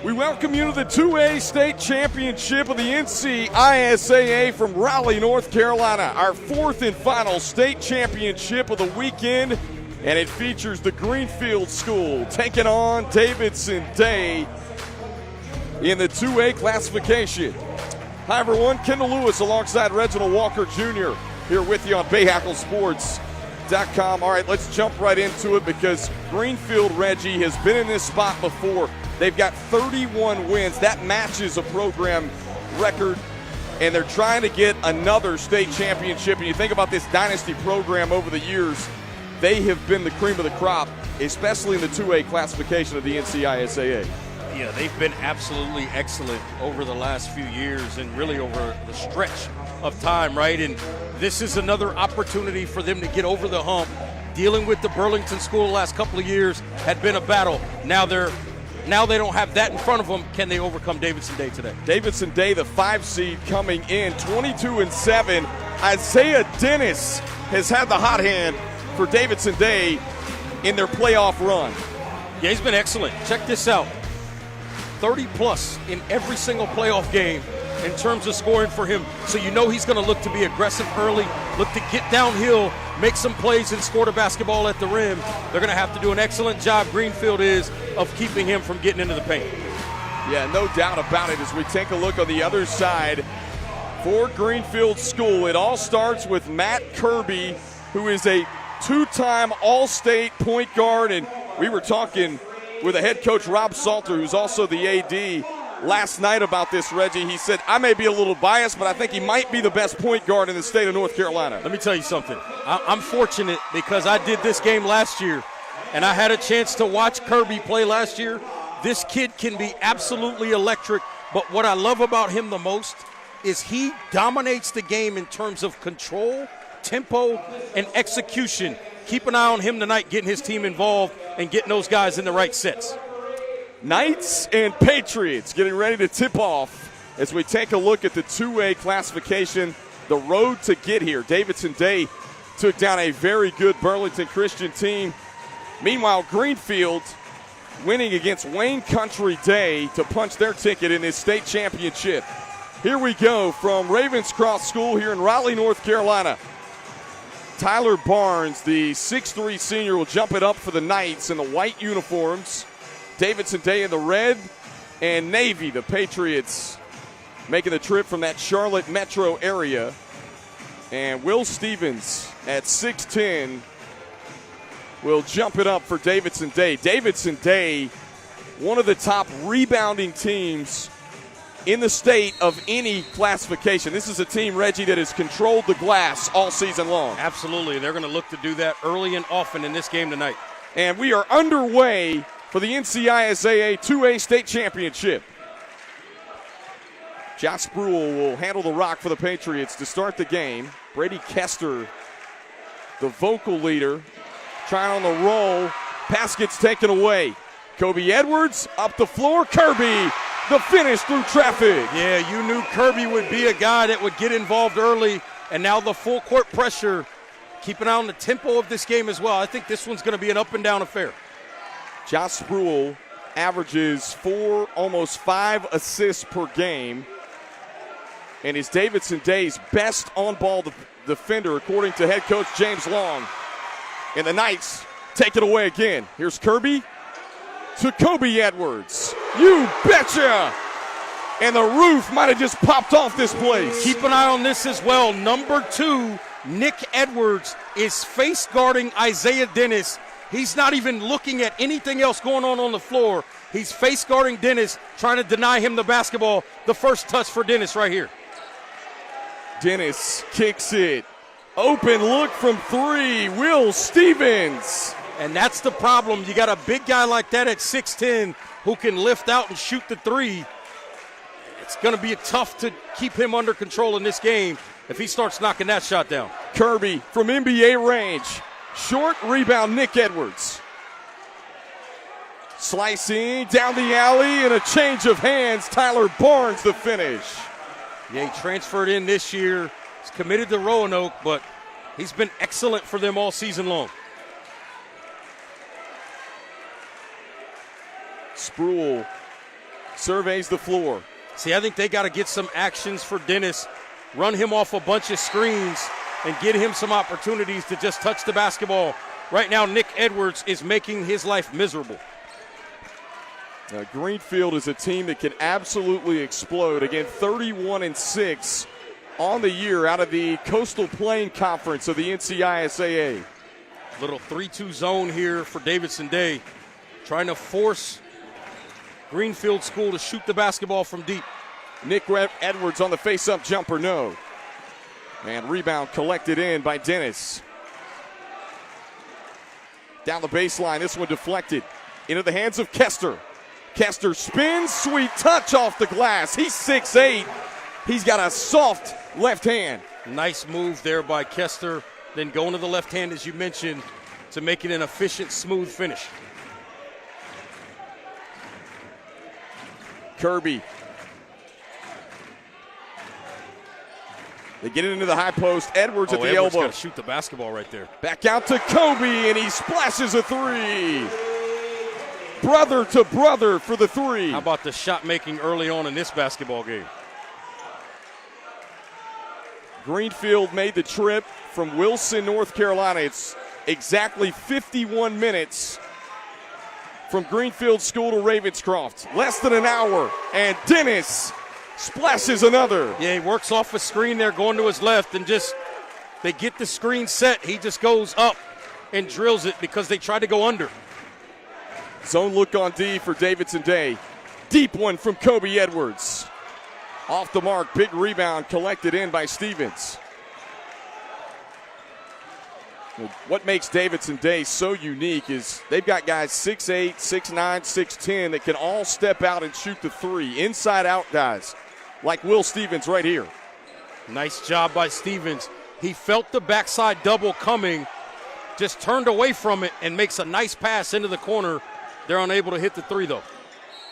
We welcome you to the 2A state championship of the NCISAA from Raleigh, North Carolina. Our fourth and final state championship of the weekend, and it features the Greenfield School taking on Davidson Day in the 2A classification. Hi, everyone. Kendall Lewis alongside Reginald Walker Jr. here with you on BayHackleSports.com. All right, let's jump right into it because Greenfield, Reggie, has been in this spot before. They've got 31 wins. That matches a program record, and they're trying to get another state championship. And you think about this dynasty program over the years, they have been the cream of the crop, especially in the 2A classification of the NCISAA. Yeah, they've been absolutely excellent over the last few years and really over the stretch of time, right? And this is another opportunity for them to get over the hump. Dealing with the Burlington School the last couple of years had been a battle. Now they don't have that in front of them. Can they overcome Davidson Day today? Davidson Day, the 5 seed, coming in 22-7. Isaiah Dennis has had the hot hand for Davidson Day in their playoff run. Yeah, he's been excellent. Check this out. 30-plus in every single playoff game in terms of scoring for him. So you know he's going to look to be aggressive early, look to get downhill, make some plays and score the basketball at the rim. They're going to have to do an excellent job, Greenfield is, of keeping him from getting into the paint. Yeah, no doubt about it. As we take a look on the other side for Greenfield School, it all starts with Matt Kirby, who is a 2-time All-State point guard. And we were talking with a head coach, Rob Salter, who's also the AD, last night about this, Reggie. He said, I may be a little biased, but I think he might be the best point guard in the state of North Carolina. Let me tell you something. I'm fortunate because I did this game last year, and I had a chance to watch Kirby play last year. This kid can be absolutely electric, but what I love about him the most is he dominates the game in terms of control, tempo, and execution. Keep an eye on him tonight, getting his team involved and getting those guys in the right sets. Knights and Patriots getting ready to tip off as we take a look at the 2A classification, the road to get here. Davidson Day took down a very good Burlington Christian team. Meanwhile, Greenfield winning against Wayne Country Day to punch their ticket in this state championship. Here we go from Ravenscroft School here in Raleigh, North Carolina. Tyler Barnes, the 6'3 senior, will jump it up for the Knights in the white uniforms. Davidson Day in the red and navy. The Patriots making the trip from that Charlotte metro area. And Will Stevens at 6'10 will jump it up for Davidson Day. Davidson Day, one of the top rebounding teams in the state of any classification. This is a team, Reggie, that has controlled the glass all season long. Absolutely. They're going to look to do that early and often in this game tonight. And we are underway for the NCISAA 2A state championship. Josh Spruill will handle the rock for the Patriots to start the game. Brady Kester, the vocal leader, trying on the roll. Pass gets taken away. Kobe Edwards up the floor. Kirby, the finish through traffic. Yeah, you knew Kirby would be a guy that would get involved early, and now the full court pressure. Keep an eye on the tempo of this game as well. I think this one's going to be an up-and-down affair. Josh Spruill averages 4, almost 5 assists per game and is Davidson Day's best on-ball defender, according to head coach James Long. And the Knights take it away again. Here's Kirby to Kobe Edwards. You betcha! And the roof might have just popped off this place. Keep an eye on this as well. Number 2, Nick Edwards, is face guarding Isaiah Dennis. He's not even looking at anything else going on the floor. He's face guarding Dennis, trying to deny him the basketball. The first touch for Dennis right here. Dennis kicks it. Open look from 3, Will Stevens. And that's the problem. You got a big guy like that at 6'10" who can lift out and shoot the 3. It's going to be tough to keep him under control in this game if he starts knocking that shot down. Kirby from NBA range. Short rebound, Nick Edwards. Slicing down the alley and a change of hands. Tyler Barnes the finish. Yeah, he transferred in this year. He's committed to Roanoke, but he's been excellent for them all season long. Sproul surveys the floor. See, I think they got to get some actions for Dennis, run him off a bunch of screens, and get him some opportunities to just touch the basketball. Right now, Nick Edwards is making his life miserable. Greenfield is a team that can absolutely explode. Again, 31-6 on the year out of the Coastal Plain Conference of the NCISAA. Little 3-2 zone here for Davidson Day, trying to force Greenfield School to shoot the basketball from deep. Nick Edwards on the face-up jumper, no. And rebound collected in by Dennis. Down the baseline, this one deflected into the hands of Kester. Kester spins, sweet touch off the glass. He's 6'8". He's got a soft left hand. Nice move there by Kester. Then going to the left hand, as you mentioned, to make it an efficient, smooth finish. Kirby. They get it into the high post. Edwards at the Edwards elbow. Got to shoot the basketball right there. Back out to Kobe, and he splashes a three. Brother to brother for the three. How about the shot making early on in this basketball game? Greenfield made the trip from Wilson, North Carolina. It's exactly 51 minutes from Greenfield School to Ravenscroft. Less than an hour, and Dennis splashes another. Yeah, he works off a screen there going to his left, and just they get the screen set. He just goes up and drills it because they tried to go under. Zone look on D for Davidson Day. Deep one from Kobe Edwards. Off the mark, big rebound collected in by Stevens. What makes Davidson Day so unique is they've got guys 6'8", 6'9", 6'10" that can all step out and shoot the three. Inside-out guys like Will Stevens right here. Nice job by Stevens. He felt the backside double coming, just turned away from it and makes a nice pass into the corner. They're unable to hit the three, though.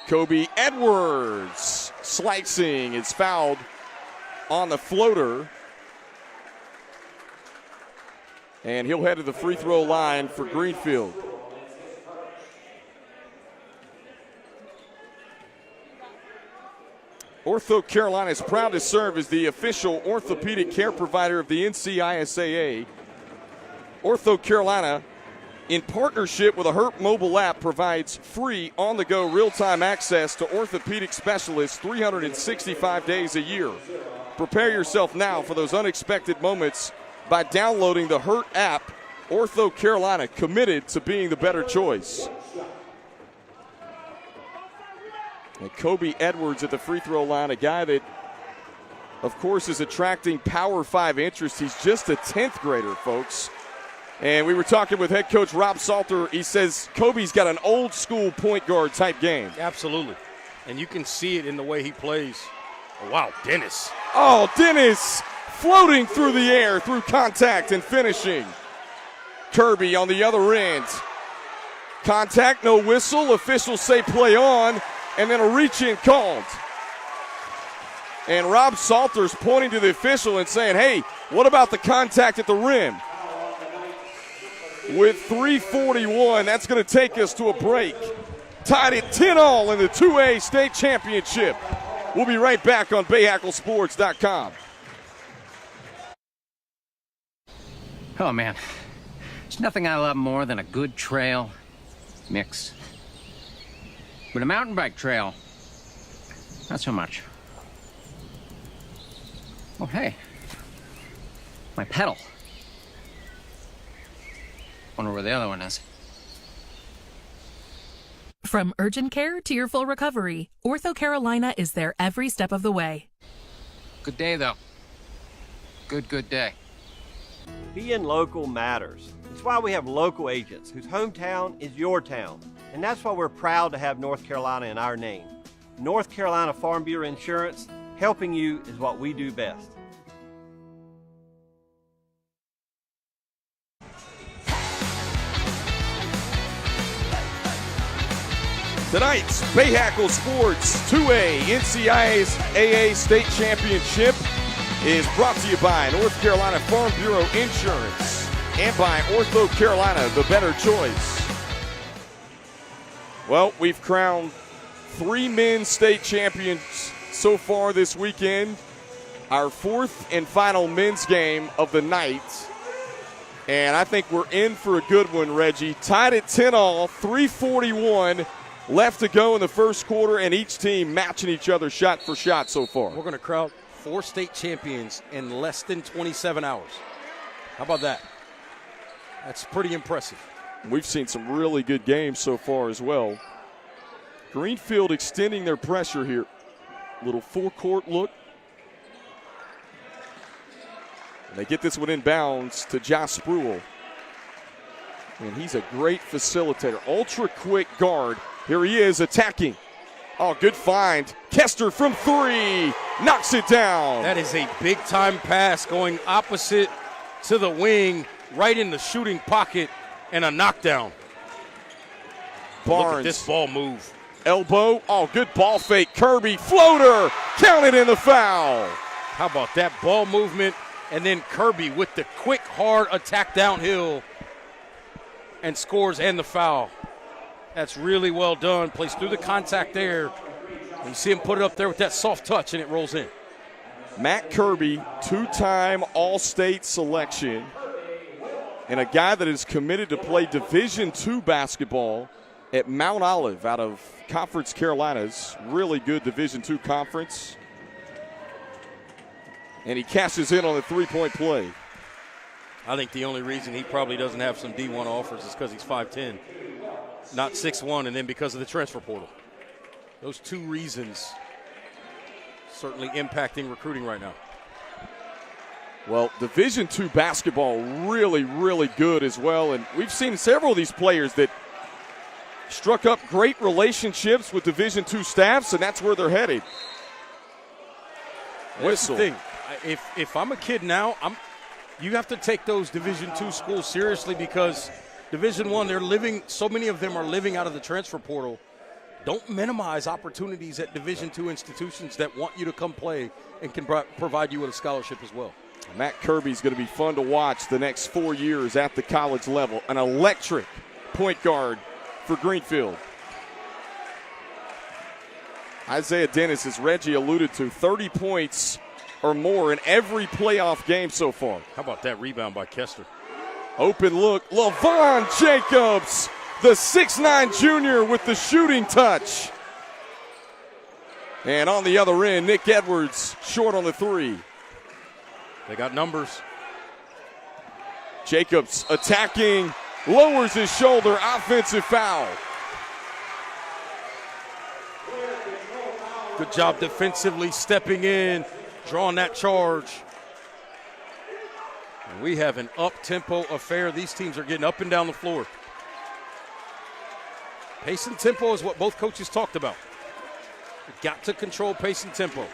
Kobe Edwards slicing is fouled on the floater. And he'll head to the free throw line for Greenfield. Ortho Carolina is proud to serve as the official orthopedic care provider of the NCISAA. Ortho Carolina, in partnership with a Hurt mobile app, provides free on-the-go real-time access to orthopedic specialists 365 days a year. Prepare yourself now for those unexpected moments by downloading the Hurt app. Ortho Carolina, committed to being the better choice. And Kobe Edwards at the free throw line, a guy that, of course, is attracting Power 5 interest. He's just a 10th grader, folks. And we were talking with head coach Rob Salter. He says Kobe's got an old school point guard type game. Absolutely. And you can see it in the way he plays. Oh, wow, Dennis. Oh, Dennis floating through the air through contact and finishing. Kirby on the other end. Contact, no whistle. Officials say play on, and then a reach-in called. And Rob Salter's pointing to the official and saying, hey, what about the contact at the rim? With 3:41, that's going to take us to a break. Tied at 10-all in the 2A state championship. We'll be right back on BayHackleSports.com. Oh, man. There's nothing I love more than a good trail mix. But a mountain bike trail, not so much. Oh, hey. My pedal. Wonder where the other one is. From urgent care to your full recovery, Ortho Carolina is there every step of the way. Good day, though. Good day. Being local matters. It's why we have local agents whose hometown is your town. And that's why we're proud to have North Carolina in our name. North Carolina Farm Bureau Insurance, helping you is what we do best. Tonight's Bayhackle Sports 2A NCISAA State Championship is brought to you by North Carolina Farm Bureau Insurance and by Ortho Carolina, the better choice. Well, we've crowned 3 men's state champions so far this weekend. Our 4th and final men's game of the night. And I think we're in for a good one, Reggie. Tied at 10-all, 3:41 left to go in the first quarter, and each team matching each other shot for shot so far. We're going to crown 4 state champions in less than 27 hours. How about that? That's pretty impressive. We've seen some really good games so far as well. Greenfield extending their pressure here. Little forecourt look. And they get this one inbounds to Josh Spruill. And he's a great facilitator. Ultra quick guard. Here he is attacking. Oh, good find. Kester from 3. Knocks it down. That is a big-time pass going opposite to the wing, right in the shooting pocket, and a knockdown. Barnes. Look at this ball move. Elbow. Oh, good ball fake. Kirby. Floater. Counted in the foul. How about that ball movement? And then Kirby with the quick, hard attack downhill and scores and the foul. That's really well done. Plays through the contact there. And you see him put it up there with that soft touch, and it rolls in. Matt Kirby, 2-time All-State selection, and a guy that is committed to play Division II basketball at Mount Olive out of Conference Carolinas. Really good Division II conference. And he cashes in on the three-point play. I think the only reason he probably doesn't have some D1 offers is because he's 5'10", not 6'1", and then because of the transfer portal. Those 2 reasons certainly impacting recruiting right now. Well, Division II basketball really, really good as well. And we've seen several of these players that struck up great relationships with Division II staffs, and that's where they're headed. Whistle. That's the thing. If I'm a kid now, you have to take those Division II schools seriously because Division I, they're living. So many of them are living out of the transfer portal. Don't minimize opportunities at Division II institutions that want you to come play and can provide you with a scholarship as well. Matt Kirby's going to be fun to watch the next 4 years at the college level. An electric point guard for Greenfield. Isaiah Dennis, as Reggie alluded to, 30 points or more in every playoff game so far. How about that rebound by Kester? Open look, LaVon Jacobs, the 6'9 junior with the shooting touch. And on the other end, Nick Edwards short on the 3. They got numbers. Jacobs attacking, lowers his shoulder, offensive foul. Good job defensively, stepping in, drawing that charge. And we have an up-tempo affair. These teams are getting up and down the floor. Pace and tempo is what both coaches talked about. You've got to control pace and tempo.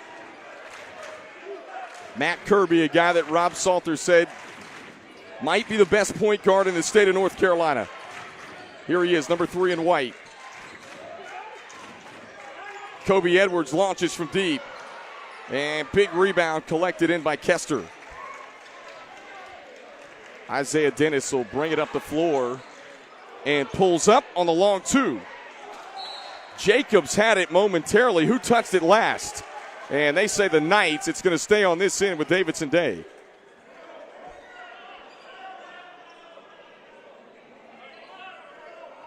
Matt Kirby, a guy that Rob Salter said might be the best point guard in the state of North Carolina. Here he is, number 3 in white. Kobe Edwards launches from deep. And big rebound collected in by Kester. Isaiah Dennis will bring it up the floor and pulls up on the long 2. Jacobs had it momentarily. Who touched it last? And they say the Knights. It's going to stay on this end with Davidson Day.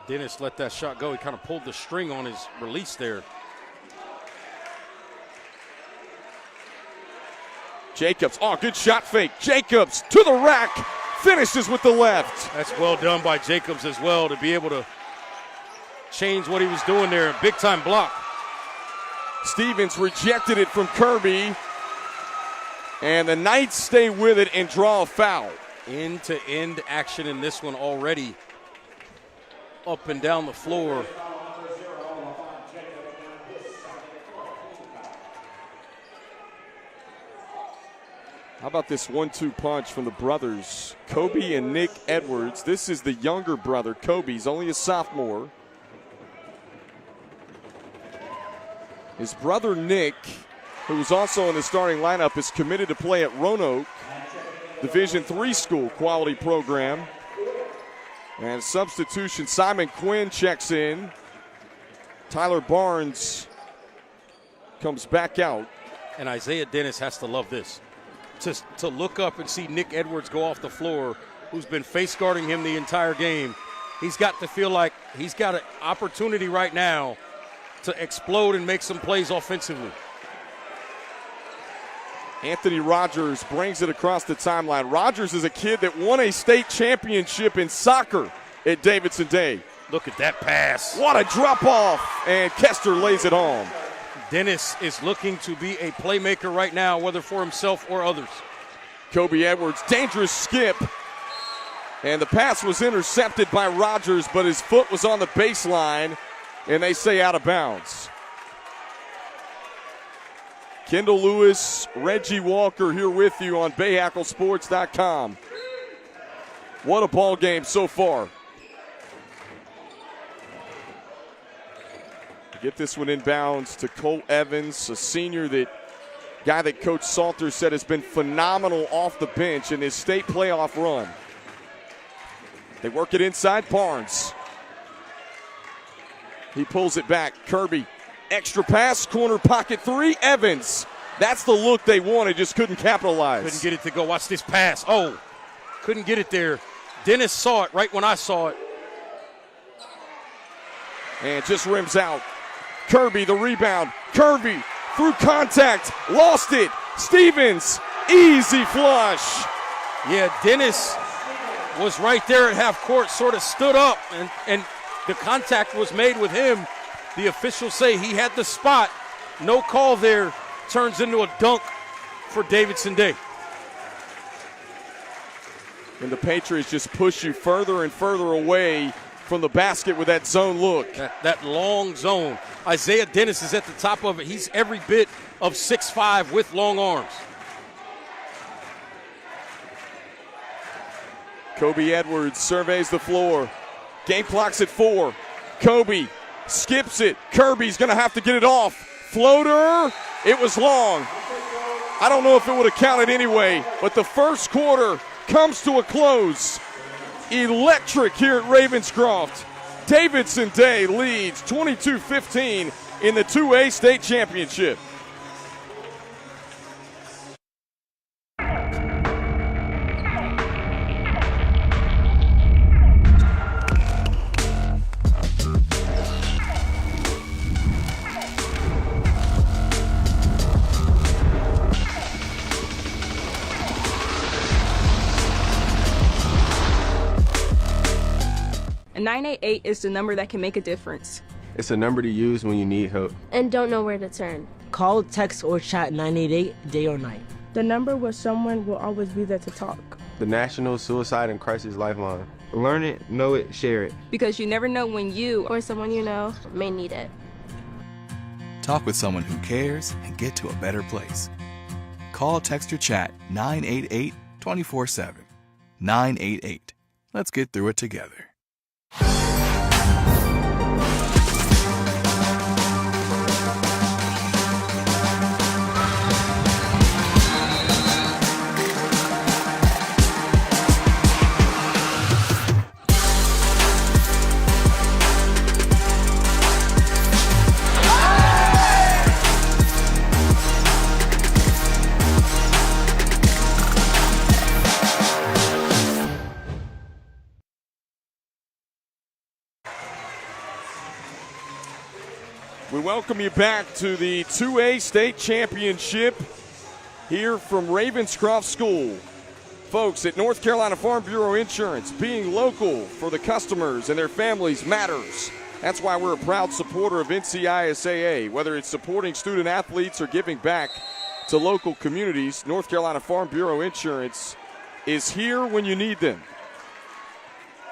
Dennis let that shot go. He kind of pulled the string on his release there. Jacobs, oh, good shot fake. Jacobs to the rack, finishes with the left. That's well done by Jacobs as well to be able to change what he was doing there. Big time block. Stevens rejected it from Kirby. And the Knights stay with it and draw a foul. End-to-end action in this one already. Up and down the floor. How about this 1-2 punch from the brothers, Kobe and Nick Edwards? This is the younger brother, Kobe's only a sophomore. His brother Nick, who was also in the starting lineup, is committed to play at Roanoke, Division III school, quality program. And substitution, Simon Quinn checks in. Tyler Barnes comes back out. And Isaiah Dennis has to love this. To look up and see Nick Edwards go off the floor, who's been face guarding him the entire game. He's got to feel like he's got an opportunity right now to explode and make some plays offensively. Anthony Rogers brings it across the timeline. Rogers is a kid that won a state championship in soccer at Davidson Day. Look at that pass. What a drop-off, and Kester lays it home. Dennis is looking to be a playmaker right now, whether for himself or others. Kobe Edwards, dangerous skip. And the pass was intercepted by Rogers, but his foot was on the baseline, and they say out of bounds. Kendall Lewis, Reggie Walker here with you on BayHackleSports.com. What a ball game so far. Get this one inbounds to Cole Evans, a senior guy that Coach Salter said has been phenomenal off the bench in his state playoff run. They work it inside. Barnes. He pulls it back. Kirby, extra pass, corner pocket three. Evans. That's the look they wanted, just couldn't capitalize. Couldn't get it to go. Watch this pass. Oh, couldn't get it there. Dennis saw it right when I saw it. And just rims out. Kirby, the rebound. Kirby through contact, lost it. Stevens, easy flush. Yeah, Dennis was right there at half court, sort of stood up, and the contact was made with him. The officials say he had the spot. No call there. Turns into a dunk for Davidson Day. And the Patriots just push you further and further away from the basket with that zone look. That long zone. Isaiah Dennis is at the top of it. He's every bit of 6'5" with long arms. Kobe Edwards surveys the floor. Game clock's at 4. Kobe skips it. Kirby's going to have to get it off. Floater. It was long. I don't know if it would have counted anyway, but the first quarter comes to a close. Electric here at Ravenscroft. Davidson Day leads 22-15 in the 2A state championship. A 988 is the number that can make a difference. It's a number to use when you need help and don't know where to turn. Call, text, or chat 988 day or night. The number where someone will always be there to talk. The National Suicide and Crisis Lifeline. Learn it, know it, share it. Because you never know when you or someone you know may need it. Talk with someone who cares and get to a better place. Call, text, or chat 988 24/7. 988. Let's get through it together. We welcome you back to the 2A state championship here from Ravenscroft School. Folks, at North Carolina Farm Bureau Insurance, being local for the customers and their families matters. That's why we're a proud supporter of NCISAA. Whether it's supporting student athletes or giving back to local communities, North Carolina Farm Bureau Insurance is here when you need them.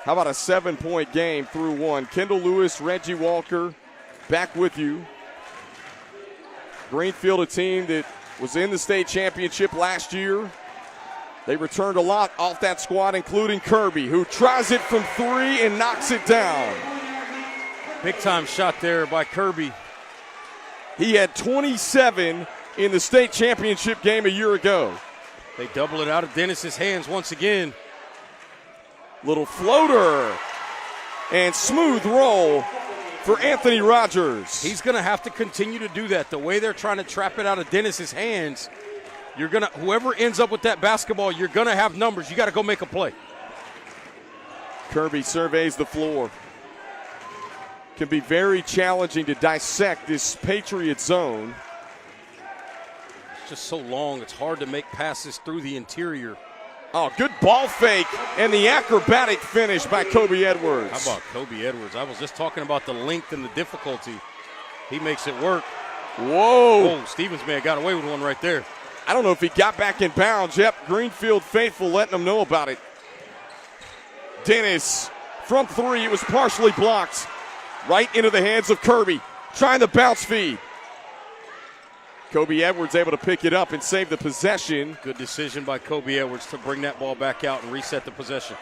How about a 7-point game through one? Kendall Lewis, Reggie Walker, back with you. Greenfield, a team that was in the state championship last year. They returned a lot off that squad, including Kirby, who tries it from 3 and knocks it down. Big time shot there by Kirby. He had 27 in the state championship game a year ago. They double it out of Dennis's hands once again. Little floater and smooth roll for Anthony Rogers. He's going to have to continue to do that. The way they're trying to trap it out of Dennis's hands, whoever ends up with that basketball, you're going to have numbers. You got to go make a play. Kirby surveys the floor. Can be very challenging to dissect this Patriot zone. It's just so long, it's hard to make passes through the interior. Oh, good ball fake and the acrobatic finish by Kobe Edwards. How about Kobe Edwards? I was just talking about the length and the difficulty. He makes it work. Whoa. Oh, Stevens may have got away with one right there. I don't know if he got back in bounds. Yep, Greenfield faithful letting them know about it. Dennis from three. It was partially blocked. Right into the hands of Kirby. Trying the bounce feed. Kobe Edwards able to pick it up and save the possession. Good decision by Kobe Edwards to bring that ball back out and reset the possession.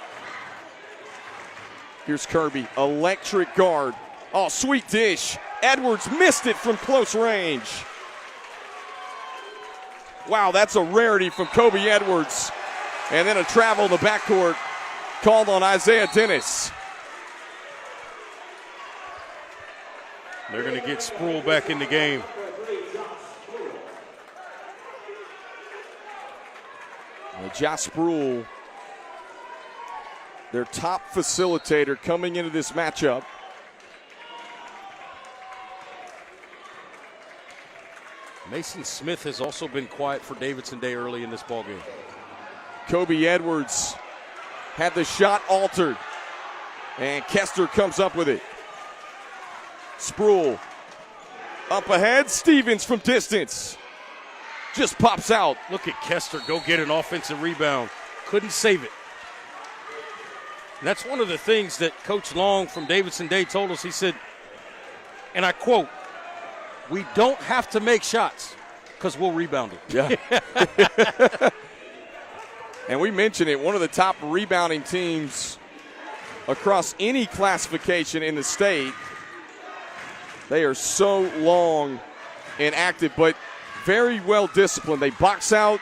Here's Kirby, electric guard. Oh, sweet dish. Edwards missed it from close range. Wow, that's a rarity from Kobe Edwards. And then a travel in the backcourt called on Isaiah Dennis. They're going to get Sproul back in the game. Josh Sproul, their top facilitator coming into this matchup. Mason Smith has also been quiet for Davidson Day early in this ballgame. Kobe Edwards had the shot altered, and Kester comes up with it. Sproul up ahead, Stevens from distance. Just pops out. Look at Kester go get an offensive rebound. Couldn't save it. And that's one of the things that Coach Long from Davidson Day told us. He said, and I quote, "We don't have to make shots because we'll rebound it." Yeah. And we mentioned it, one of the top rebounding teams across any classification in the state. They are so long and active, but very well disciplined. They box out.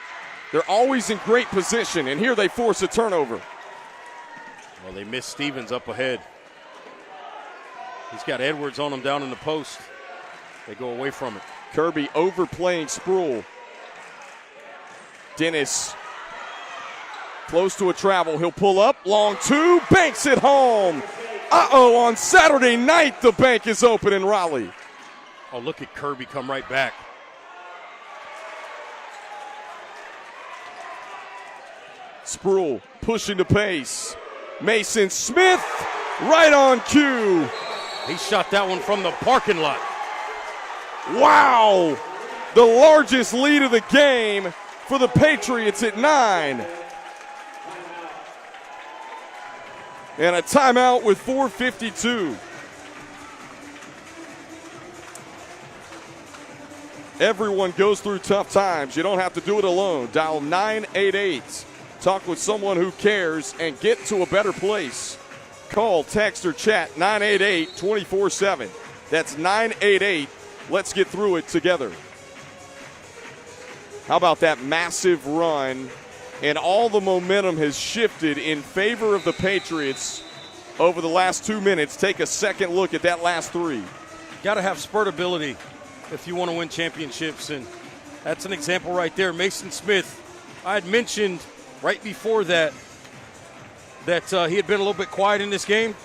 They're always in great position, and here they force a turnover. Well, they miss Stevens up ahead. He's got Edwards on him down in the post. They go away from it. Kirby overplaying Sproul. Dennis close to a travel. He'll pull up. Long two. Banks it home. Uh-oh, on Saturday night, the bank is open in Raleigh. Oh, look at Kirby come right back. Sproul pushing the pace. Mason Smith right on cue. He shot that one from the parking lot. Wow. The largest lead of the game for the Patriots at 9. And a timeout with 4:52. Everyone goes through tough times. You don't have to do it alone. Dial 988. Talk with someone who cares and get to a better place. Call, text, or chat 988-24-7. That's 988. Let's get through it together. How about that massive run? And all the momentum has shifted in favor of the Patriots over the last 2 minutes. Take a second look at that last three. Got to have spurtability if you want to win championships, and that's an example right there. Mason Smith, I had mentioned right before that he had been a little bit quiet in this game.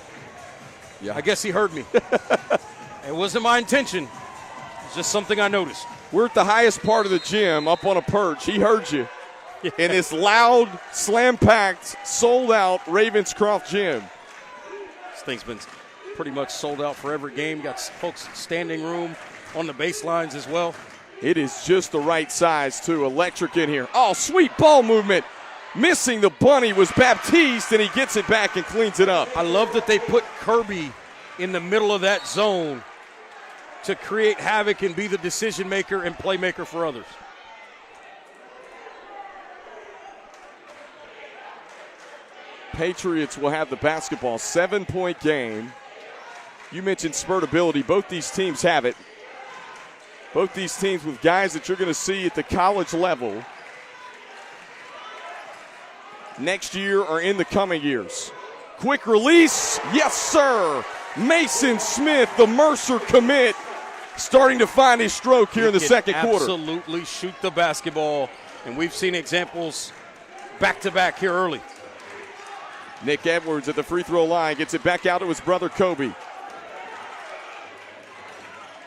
Yeah. I guess he heard me. It wasn't my intention. It's just something I noticed. We're at the highest part of the gym up on a perch. He heard you. Yeah. In this loud, slam-packed, sold-out Ravenscroft gym. This thing's been pretty much sold out for every game. Got folks standing room on the baselines as well. It is just the right size, too. Electric in here. Oh, sweet ball movement. Missing the bunny was Baptiste, and he gets it back and cleans it up. I love that they put Kirby in the middle of that zone to create havoc and be the decision maker and playmaker for others. Patriots will have the basketball. 7-point game. You mentioned spurtability. Both these teams have it. Both these teams with guys that you're going to see at the college level next year or in the coming years. Quick release. Yes, sir. Mason Smith, the Mercer commit, starting to find his stroke here in the second quarter. Absolutely shoot the basketball, and we've seen examples back-to-back here early. Nick Edwards at the free throw line gets it back out to his brother Kobe.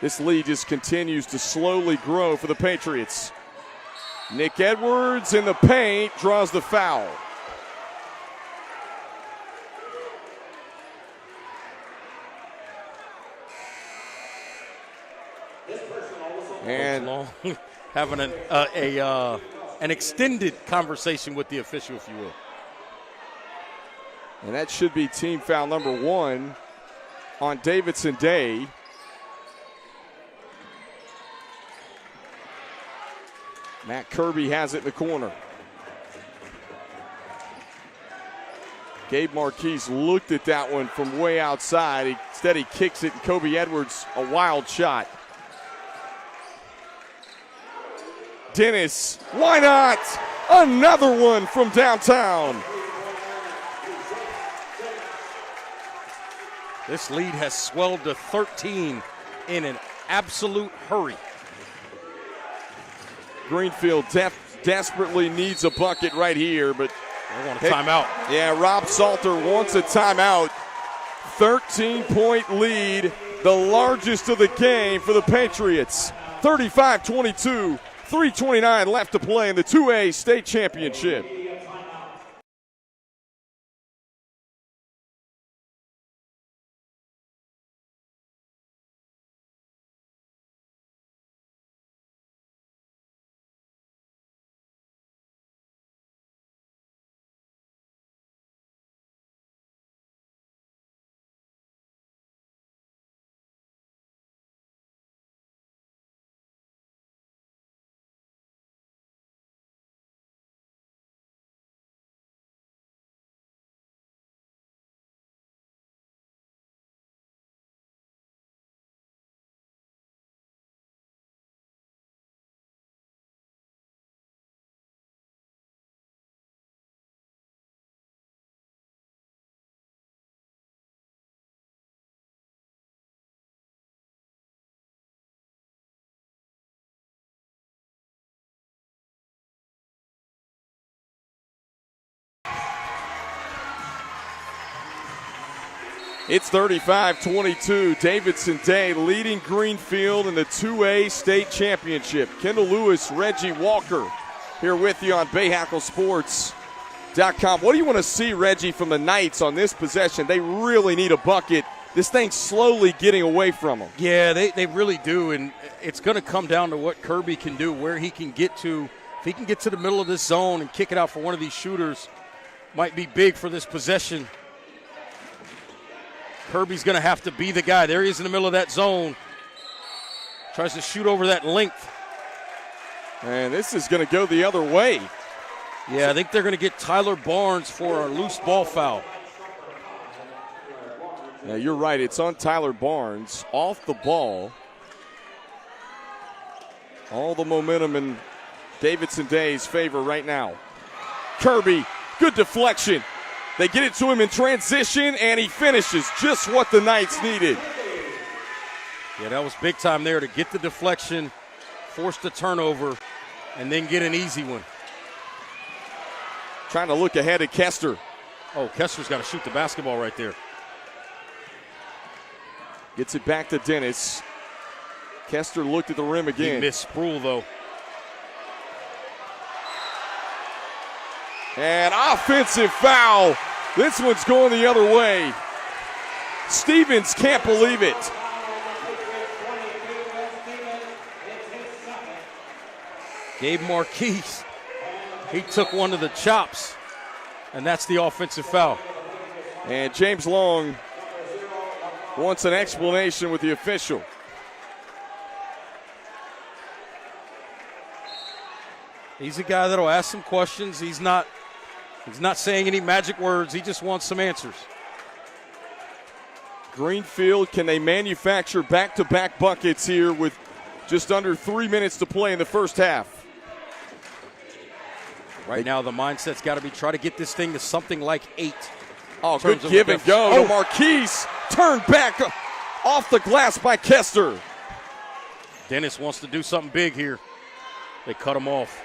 This lead just continues to slowly grow for the Patriots. Nick Edwards in the paint draws the foul. And having an extended conversation with the official, if you will. And that should be team foul number 1 on Davidson Day. Matt Kirby has it in the corner. Gabe Marquise looked at that one from way outside. Instead, he kicks it, and Kobe Edwards, a wild shot. Dennis, why not? Another one from downtown. This lead has swelled to 13 in an absolute hurry. Greenfield desperately needs a bucket right here, but they want a timeout. Yeah, Rob Salter wants a timeout. 13-point lead, the largest of the game for the Patriots. 35-22, 3:29 left to play in the 2A state championship. It's 35-22. Davidson Day leading Greenfield in the 2A state championship. Kendall Lewis, Reggie Walker here with you on BayHackleSports.com. What do you want to see, Reggie, from the Knights on this possession? They really need a bucket. This thing's slowly getting away from them. Yeah, they really do, and it's going to come down to what Kirby can do, where he can get to. If he can get to the middle of this zone and kick it out for one of these shooters, might be big for this possession. Kirby's going to have to be the guy. There he is in the middle of that zone. Tries to shoot over that length. And this is going to go the other way. Yeah, I think they're going to get Tyler Barnes for a loose ball foul. Yeah, you're right. It's on Tyler Barnes. Off the ball. All the momentum in Davidson Day's favor right now. Kirby, good deflection. They get it to him in transition, and he finishes just what the Knights needed. Yeah, that was big time there to get the deflection, force the turnover, and then get an easy one. Trying to look ahead at Kester. Oh, Kester's got to shoot the basketball right there. Gets it back to Dennis. Kester looked at the rim again. He missed Sproul, though. And offensive foul. This one's going the other way. Stevens can't believe it. Gabe Marquise, he took one to the chops, and that's the offensive foul. And James Long wants an explanation with the official. He's a guy that'll ask some questions. He's not saying any magic words. He just wants some answers. Greenfield, can they manufacture back-to-back buckets here with just under 3 minutes to play in the first half? Right now, the mindset's got to be try to get this thing to something like 8. Oh, good give and go. Oh. To Marquise turned back off the glass by Kester. Dennis wants to do something big here. They cut him off.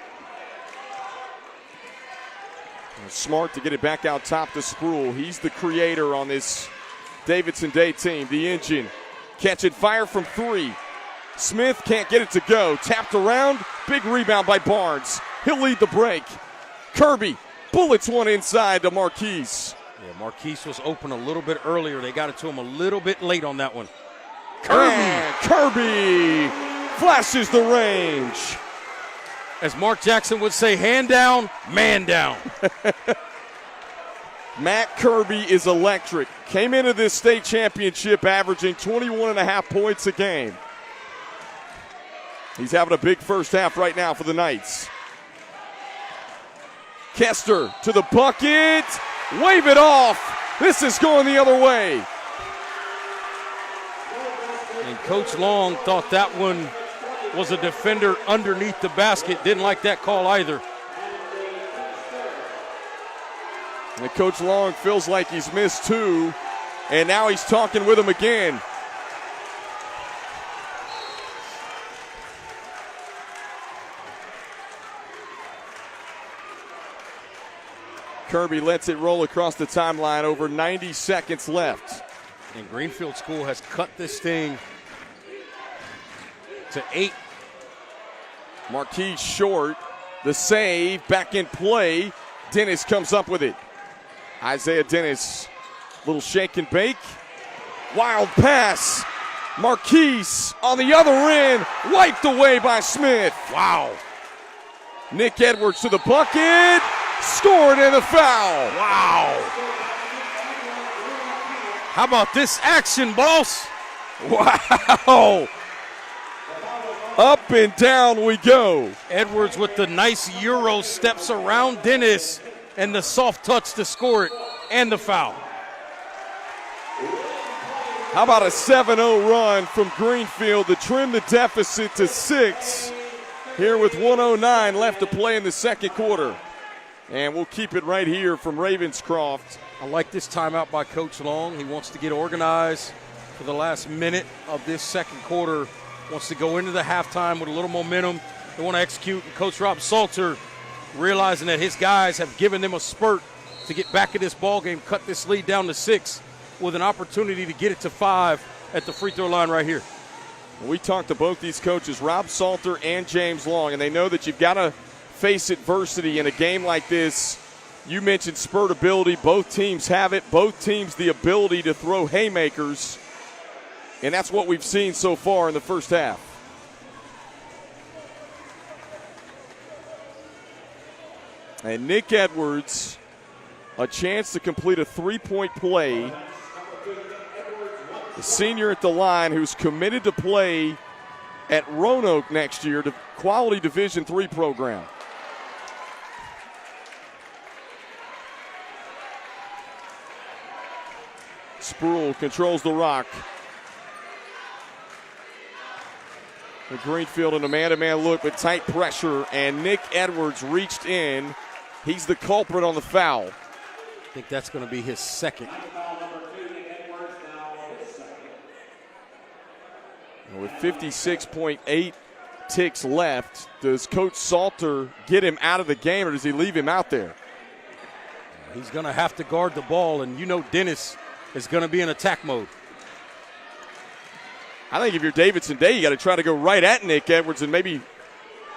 Smart to get it back out top to Sproul. He's the creator on this Davidson Day team, the engine. Catch it, fire from 3. Smith can't get it to go. Tapped around, big rebound by Barnes. He'll lead the break. Kirby bullets one inside to Marquise. Yeah, Marquise was open a little bit earlier. They got it to him a little bit late on that one. Kirby flashes the range. As Mark Jackson would say, hand down, man down. Matt Kirby is electric. Came into this state championship averaging 21.5 points a game. He's having a big first half right now for the Knights. Kester to the bucket. Wave it off. This is going the other way. And Coach Long thought that one was a defender underneath the basket. Didn't like that call either. And Coach Long feels like he's missed 2, and now he's talking with him again. Kirby lets it roll across the timeline, over 90 seconds left. And Greenfield School has cut this thing to 8. Marquise short, the save, back in play. Dennis comes up with it. Isaiah Dennis, little shake and bake. Wild pass. Marquise on the other end, wiped away by Smith. Wow. Nick Edwards to the bucket. Scored and the foul. Wow. How about this action, boss? Wow. Up and down we go. Edwards with the nice Euro steps around Dennis and the soft touch to score it and the foul. How about a 7-0 run from Greenfield to trim the deficit to 6 here with 1:09 left to play in the second quarter. And we'll keep it right here from Ravenscroft. I like this timeout by Coach Long. He wants to get organized for the last minute of this second quarter. Wants to go into the halftime with a little momentum. They want to execute. And Coach Rob Salter, realizing that his guys have given them a spurt to get back in this ball game, cut this lead down to 6 with an opportunity to get it to 5 at the free throw line right here. We talked to both these coaches, Rob Salter and James Long, and they know that you've got to face adversity in a game like this. You mentioned spurt ability. Both teams have it. Both teams the ability to throw haymakers. And that's what we've seen so far in the first half. And Nick Edwards, a chance to complete a three-point play. The senior at the line who's committed to play at Roanoke next year, to quality Division III program. Sproul controls the rock. The Greenfield in a man-to-man look with tight pressure, and Nick Edwards reached in. He's the culprit on the foul. I think that's going to be his second. And with 56.8 ticks left, does Coach Salter get him out of the game, or does he leave him out there? He's going to have to guard the ball, and you know Dennis is going to be in attack mode. I think if you're Davidson Day, you got to try to go right at Nick Edwards and maybe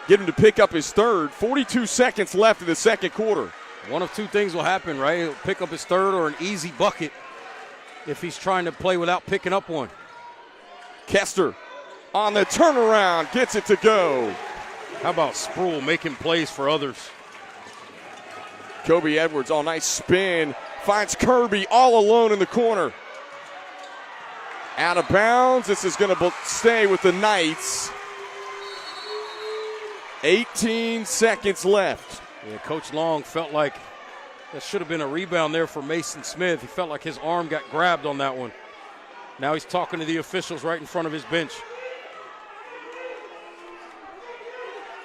get him to pick up his third. 42 seconds left in the second quarter. One of two things will happen, right? He'll pick up his third or an easy bucket if he's trying to play without picking up one. Kester on the turnaround, gets it to go. How about Sproul making plays for others? Kobe Edwards, all nice spin, finds Kirby all alone in the corner. Out of bounds. This is going to stay with the Knights. 18 seconds left. Yeah, Coach Long felt like that should have been a rebound there for Mason Smith. He felt like his arm got grabbed on that one. Now he's talking to the officials right in front of his bench.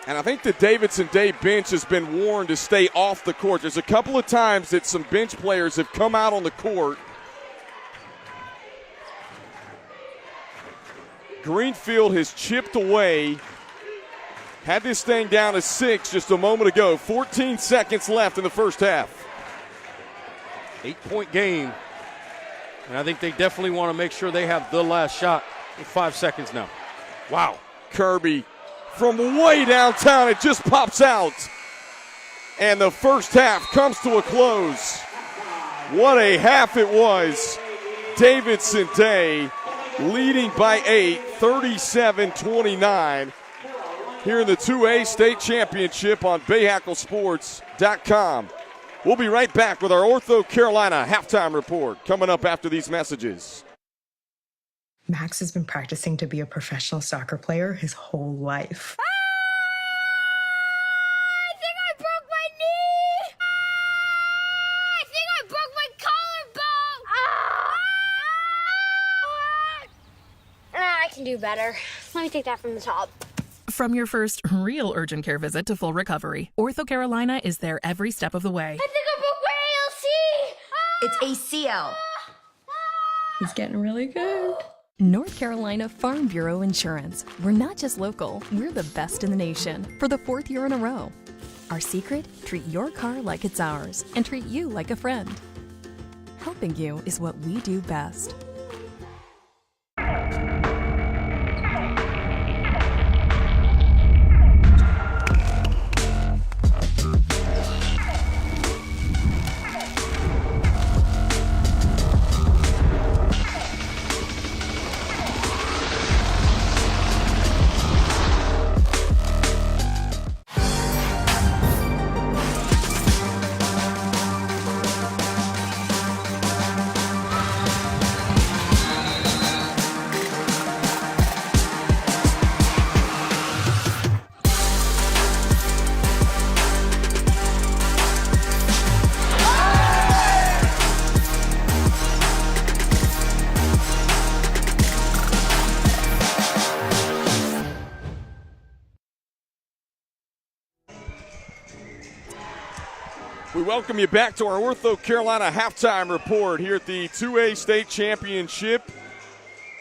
And I think the Davidson Day bench has been warned to stay off the court. There's a couple of times that some bench players have come out on the court Greenfield has chipped away. Had this thing down to 6 just a moment ago. 14 seconds left in the first half. 8-point game. And I think they definitely want to make sure they have the last shot with 5 seconds now. Wow. Kirby from way downtown. It just pops out. And the first half comes to a close. What a half it was. Davidson Day leading by 8, 37-29. Here in the 2A state championship on BayHackleSports.com. We'll be right back with our Ortho Carolina halftime report coming up after these messages. Max has been practicing to be a professional soccer player his whole life. I think I broke my knee! I think I broke my collarbone! I can do better. Let me take that from the top. From your first real urgent care visit to full recovery, Ortho Carolina is there every step of the way. I think I broke my ALC! It's ACL. He's getting really good. North Carolina Farm Bureau Insurance. We're not just local, we're the best in the nation for the 4th year in a row. Our secret? Treat your car like it's ours and treat you like a friend. Helping you is what we do best. We welcome you back to our Ortho Carolina halftime report here at the 2A State Championship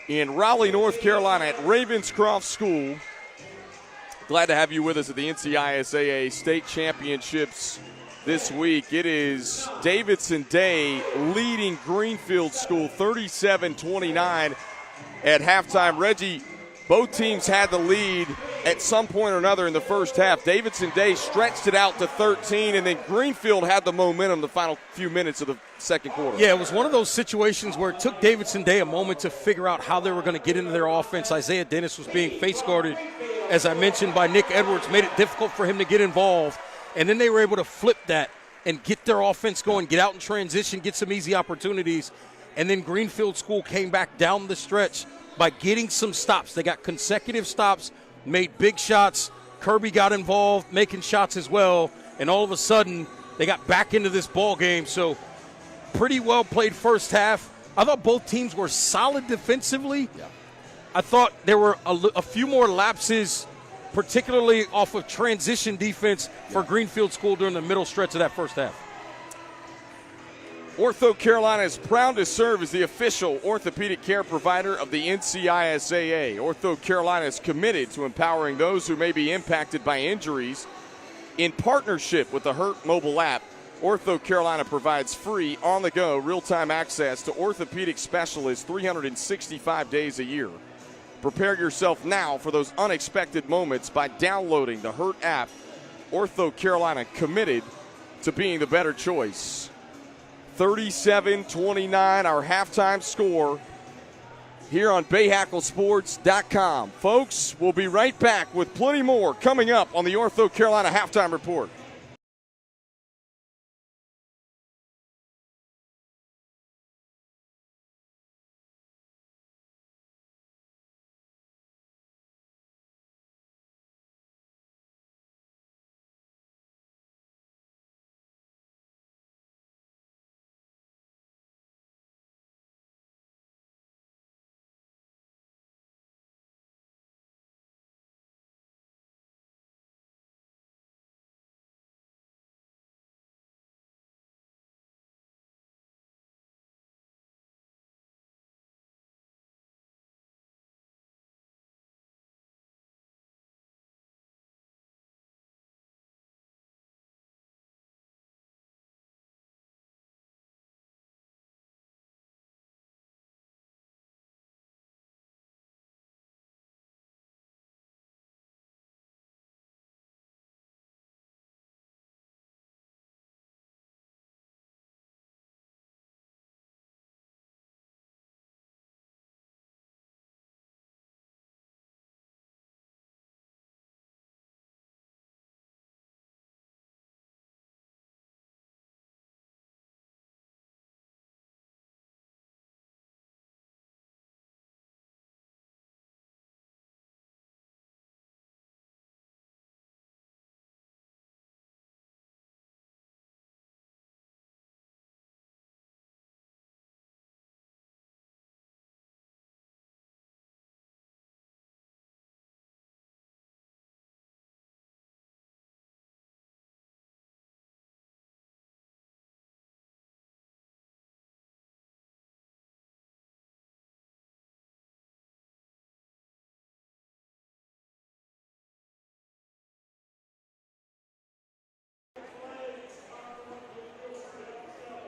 in Raleigh, North Carolina at Ravenscroft School. Glad to have you with us at the NCISAA State Championships this week. It is Davidson Day leading Greenfield School 37-29 at halftime. Reggie, both teams had the lead at some point or another in the first half. Davidson Day stretched it out to 13, and then Greenfield had the momentum the final few minutes of the second quarter. Yeah, it was one of those situations where it took Davidson Day a moment to figure out how they were going to get into their offense. Isaiah Dennis was being face guarded, as I mentioned, by Nick Edwards, made it difficult for him to get involved. And then they were able to flip that and get their offense going, get out in transition, get some easy opportunities. And then Greenfield School came back down the stretch by getting some stops. They got consecutive stops, made big shots. Kirby got involved, making shots as well. And all of a sudden, they got back into this ball game. So pretty well played first half. I thought both teams were solid defensively. Yeah. I thought there were a few more lapses, particularly off of transition defense for Greenfield School during the middle stretch of that first half. Ortho Carolina is proud to serve as the official orthopedic care provider of the NCISAA. Ortho Carolina is committed to empowering those who may be impacted by injuries. In partnership with the Hurt mobile app, Ortho Carolina provides free, on-the-go, real-time access to orthopedic specialists 365 days a year. Prepare yourself now for those unexpected moments by downloading the Hurt app. Ortho Carolina committed to being the better choice. 37-29, our halftime score here on BayHackleSports.com. Folks, we'll be right back with plenty more coming up on the Ortho Carolina halftime report.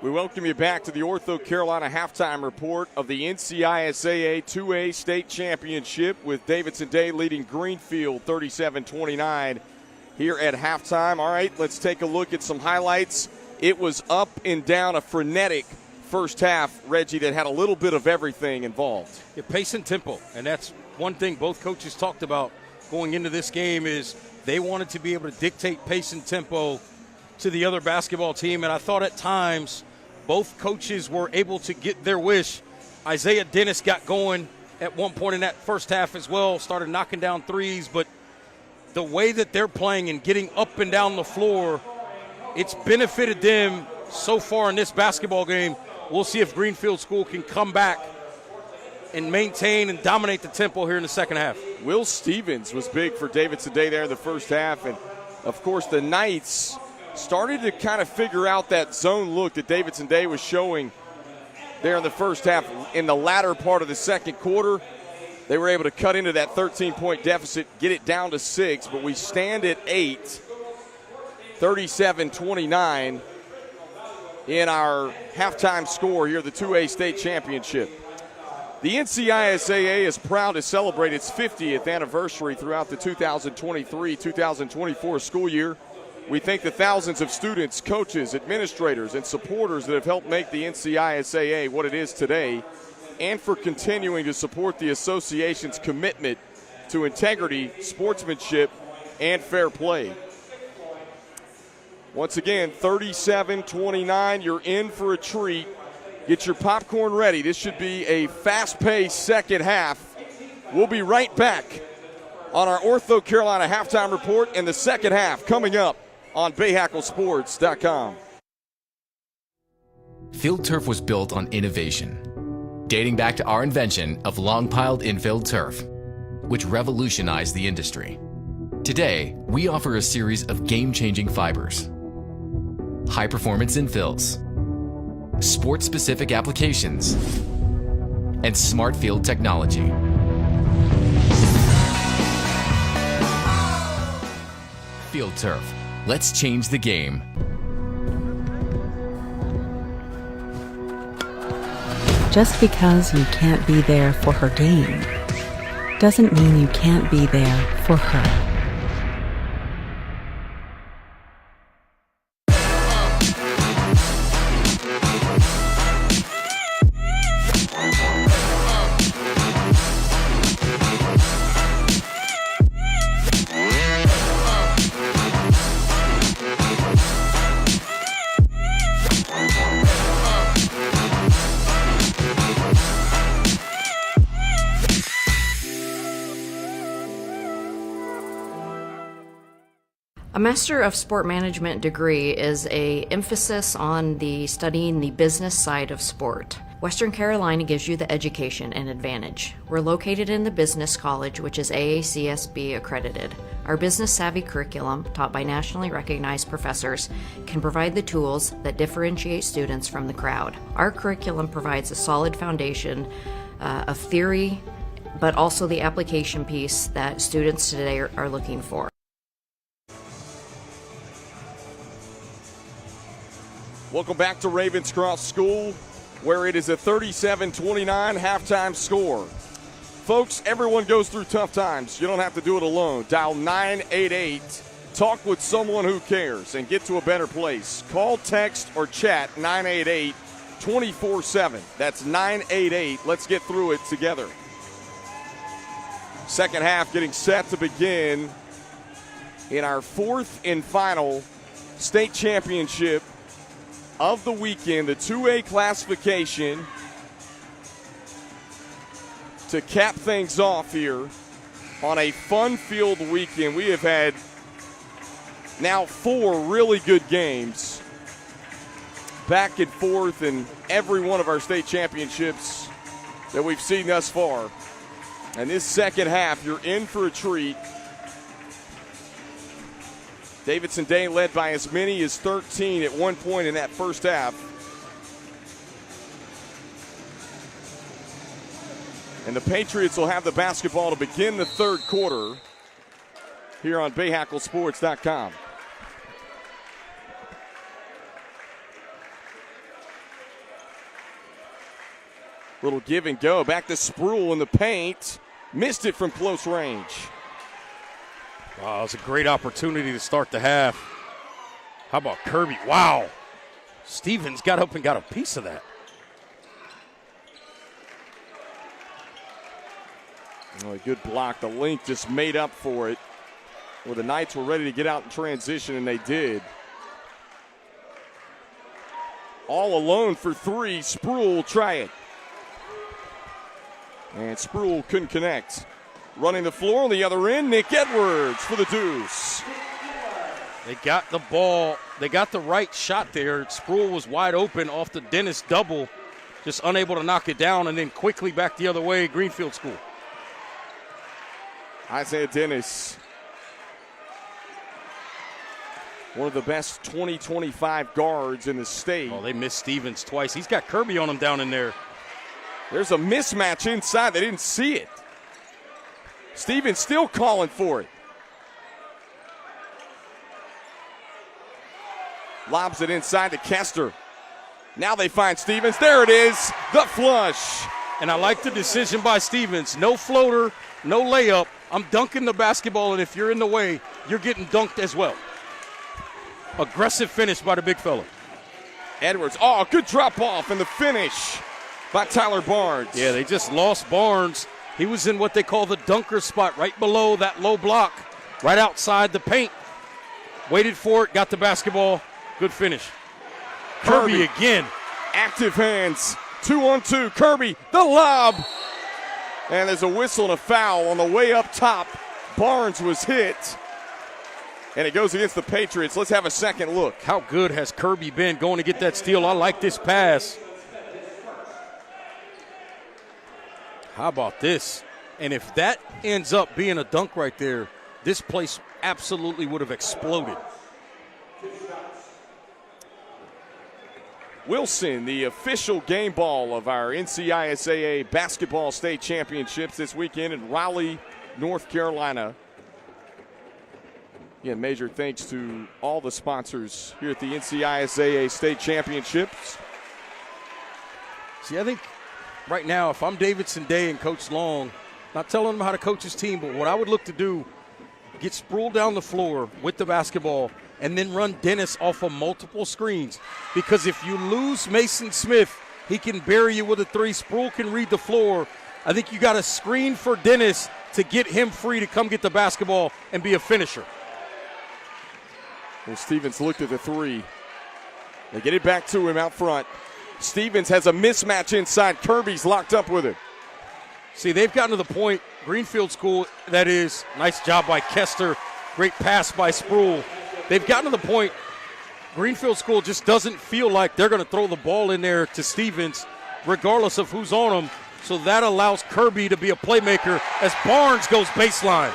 We welcome you back to the Ortho Carolina halftime report of the NCISAA 2A state championship with Davidson Day leading Greenfield 37-29 here at halftime. All right, let's take a look at some highlights. It was up and down, a frenetic first half, Reggie, that had a little bit of everything involved. Yeah, pace and tempo, and that's one thing both coaches talked about going into this game is they wanted to be able to dictate pace and tempo to the other basketball team, and I thought at times both coaches were able to get their wish. Isaiah Dennis got going at one point in that first half as well, started knocking down threes, but the way that they're playing and getting up and down the floor, it's benefited them so far in this basketball game. We'll see if Greenfield School can come back and maintain and dominate the tempo here in the second half. Will Stevens was big for Davidson Day there in the first half, and of course the Knights started to kind of figure out that zone look that Davidson Day was showing there in the first half. In the latter part of the second quarter, they were able to cut into that 13-point deficit, get it down to 6, but we stand at 8, 37-29 in our halftime score here at the 2A state championship. The NCISAA is proud to celebrate its 50th anniversary throughout the 2023-2024 school year. We thank the thousands of students, coaches, administrators, and supporters that have helped make the NCISAA what it is today, and for continuing to support the association's commitment to integrity, sportsmanship, and fair play. Once again, 37-29, you're in for a treat. Get your popcorn ready. This should be a fast-paced second half. We'll be right back on our Ortho Carolina halftime report in the second half coming up on BayHackleSports.com. Field turf was built on innovation, dating back to our invention of long-piled infield turf, which revolutionized the industry. Today, we offer a series of game-changing fibers, high-performance infills, sport-specific applications, and smart field technology. Field turf. Let's change the game. Just because you can't be there for her game doesn't mean you can't be there for her. A Master of Sport Management degree is an emphasis on studying the business side of sport. Western Carolina gives you the education and advantage. We're located in the Business College, which is AACSB accredited. Our business savvy curriculum, taught by nationally recognized professors, can provide the tools that differentiate students from the crowd. Our curriculum provides a solid foundation of theory, but also the application piece that students today are looking for. Welcome back to Ravenscroft School, where it is a 37-29 halftime score. Folks, everyone goes through tough times. You don't have to do it alone. Dial 988. Talk with someone who cares and get to a better place. Call, text, or chat 988 24/7. That's 988. Let's get through it together. Second half getting set to begin in our fourth and final state championship of the weekend, the 2A classification, to cap things off here on a fun-filled weekend. We have had now 4 really good games back and forth in every one of our state championships that we've seen thus far. And this second half, you're in for a treat. Davidson Day led by as many as 13 at one point in that first half. And the Patriots will have the basketball to begin the third quarter here on BayHackleSports.com. Little give and go. Back to Sproul in the paint. Missed it from close range. Wow, it was a great opportunity to start the half. How about Kirby? Wow. Stevens got up and got a piece of that. Oh, a good block. The length just made up for it. Well, the Knights were ready to get out in transition, and they did. All alone for three. Sproul will try it. And Sproul couldn't connect. Running the floor on the other end, Nick Edwards for the deuce. They got the ball. They got the right shot there. Sproul was wide open off the Dennis double, just unable to knock it down, and then quickly back the other way, Greenfield school. Isaiah Dennis, one of the best 20-25 guards in the state. Oh, they missed Stevens twice. He's got Kirby on him down in there. There's a mismatch inside. They didn't see it. Stevens still calling for it. Lobs it inside to Kester. Now they find Stevens. There it is, the flush. And I like the decision by Stevens. No floater, no layup. I'm dunking the basketball, and if you're in the way, you're getting dunked as well. Aggressive finish by the big fella. Edwards, oh, good drop off, and the finish by Tyler Barnes. Yeah, they just lost Barnes. He was in what they call the dunker spot, right below that low block, right outside the paint. Waited for it, got the basketball. Good finish. Kirby again. Active hands, 2-on-2. Kirby, the lob. And there's a whistle and a foul on the way up top. Barnes was hit. And it goes against the Patriots. Let's have a second look. How good has Kirby been going to get that steal? I like this pass. How about this? And if that ends up being a dunk right there, this place absolutely would have exploded. Wilson, the official game ball of our NCISAA basketball state championships this weekend in Raleigh, North Carolina. Again, major thanks to all the sponsors here at the NCISAA state championships. See, I think right now, if I'm Davidson Day and Coach Long, not telling him how to coach his team, but what I would look to do, get Sproul down the floor with the basketball and then run Dennis off of multiple screens. Because if you lose Mason Smith, he can bury you with a three. Sproul can read the floor. I think you got to screen for Dennis to get him free to come get the basketball and be a finisher. Well, Stevens looked at the three. They get it back to him out front. Stevens has a mismatch inside. Kirby's locked up with it. See, they've gotten to the point, Greenfield school, that is, nice job by Kester, great pass by Sproul. They've gotten to the point, Greenfield school just doesn't feel like they're going to throw the ball in there to Stevens, regardless of who's on him. So that allows Kirby to be a playmaker as Barnes goes baseline.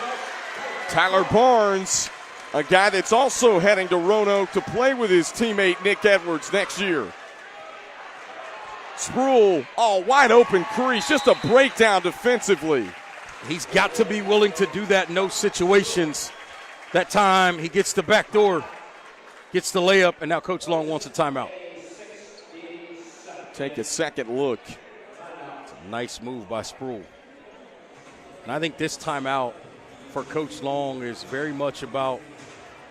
Tyler Barnes, a guy that's also heading to Roanoke to play with his teammate Nick Edwards next year. Sproul, wide open crease, just a breakdown defensively. He's got to be willing to do that in those situations. That time he gets the back door, gets the layup, and now Coach Long wants a timeout. Take a second look. It's a nice move by Sproul. And I think this timeout for Coach Long is very much about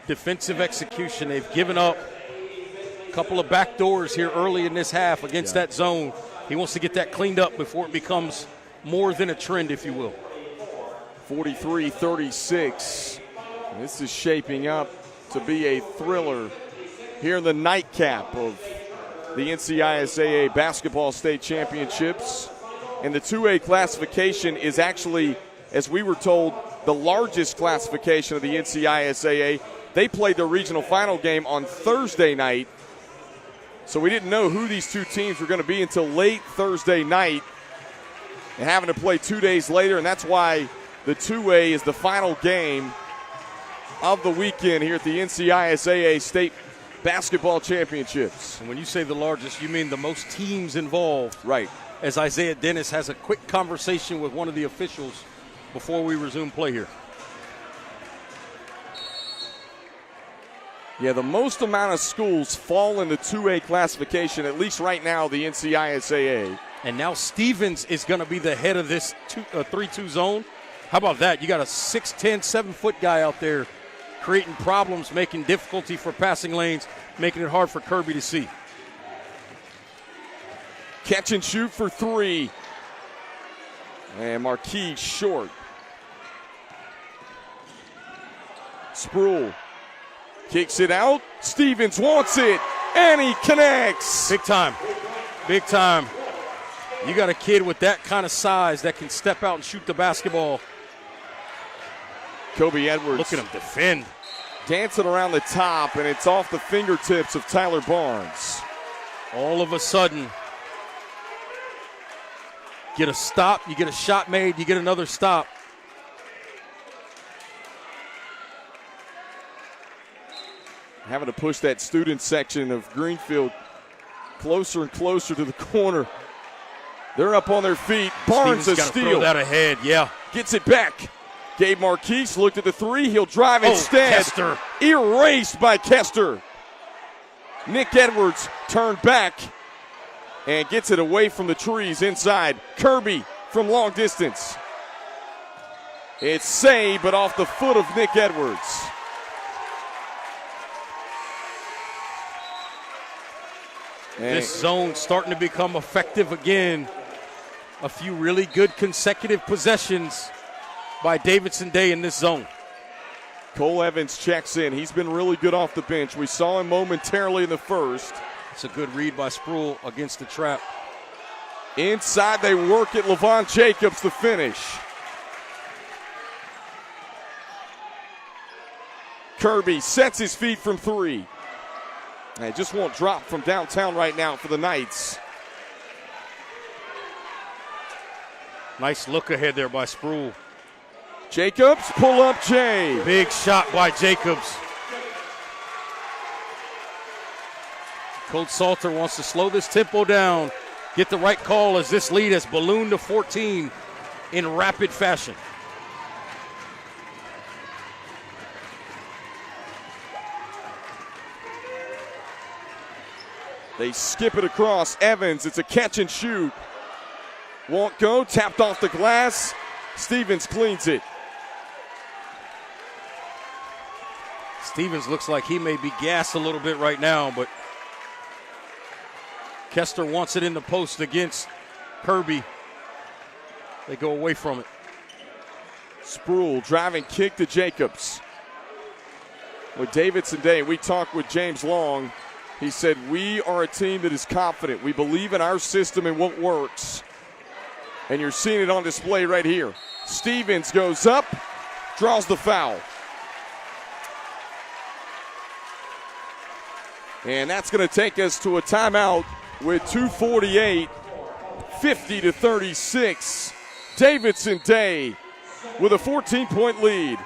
defensive execution. They've given up a couple of back doors here early in this half against that zone. He wants to get that cleaned up before it becomes more than a trend, if you will. 43-36. This is shaping up to be a thriller here in the nightcap of the NCISAA Basketball State Championships. And the 2A classification is actually, as we were told, the largest classification of the NCISAA. They played their regional final game on Thursday night, so we didn't know who these two teams were going to be until late Thursday night, and having to play 2 days later, and that's why the 2A is the final game of the weekend here at the NCISAA State Basketball Championships. And when you say the largest, you mean the most teams involved. Right. As Isaiah Dennis has a quick conversation with one of the officials before we resume play here. Yeah, the most amount of schools fall in the 2A classification, at least right now, the NCISAA. And now Stevens is going to be the head of this 3-2 zone. How about that? You got a 6'10", 7-foot guy out there creating problems, making difficulty for passing lanes, making it hard for Kirby to see. Catch and shoot for 3. And Marquis short. Sproul kicks it out. Stevens wants it, and he connects. Big time. Big time. You got a kid with that kind of size that can step out and shoot the basketball. Kobe Edwards. Look at him defend. Dancing around the top, and it's off the fingertips of Tyler Barnes. All of a sudden, get a stop, you get a shot made, you get another stop. Having to push that student section of Greenfield closer and closer to the corner. They're up on their feet. Barnes a steal. Throw that ahead, yeah. Gets it back. Gabe Marquis looked at the 3. He'll drive instead. Kester. Erased by Kester. Nick Edwards turned back and gets it away from the trees inside. Kirby from long distance. It's saved, but off the foot of Nick Edwards. This zone starting to become effective again. A few really good consecutive possessions by Davidson Day in this zone. Cole Evans checks in. He's been really good off the bench. We saw him momentarily in the first. It's a good read by Sproul against the trap. Inside they work it. Levon Jacobs the finish. Kirby sets his feet from 3. And it just won't drop from downtown right now for the Knights. Nice look ahead there by Sproul. Jacobs, pull up Jay. Big shot by Jacobs. Coach Salter wants to slow this tempo down, get the right call as this lead has ballooned to 14 in rapid fashion. They skip it across. Evans, it's a catch and shoot. Won't go, tapped off the glass. Stevens cleans it. Stevens looks like he may be gassed a little bit right now, but Kester wants it in the post against Kirby. They go away from it. Sproul driving kick to Jacobs. With Davidson Day, we talked with James Long. He said, we are a team that is confident. We believe in our system and what works. And you're seeing it on display right here. Stevens goes up, draws the foul. And that's going to take us to a timeout with 2:48, 50-36. Davidson Day with a 14-point lead.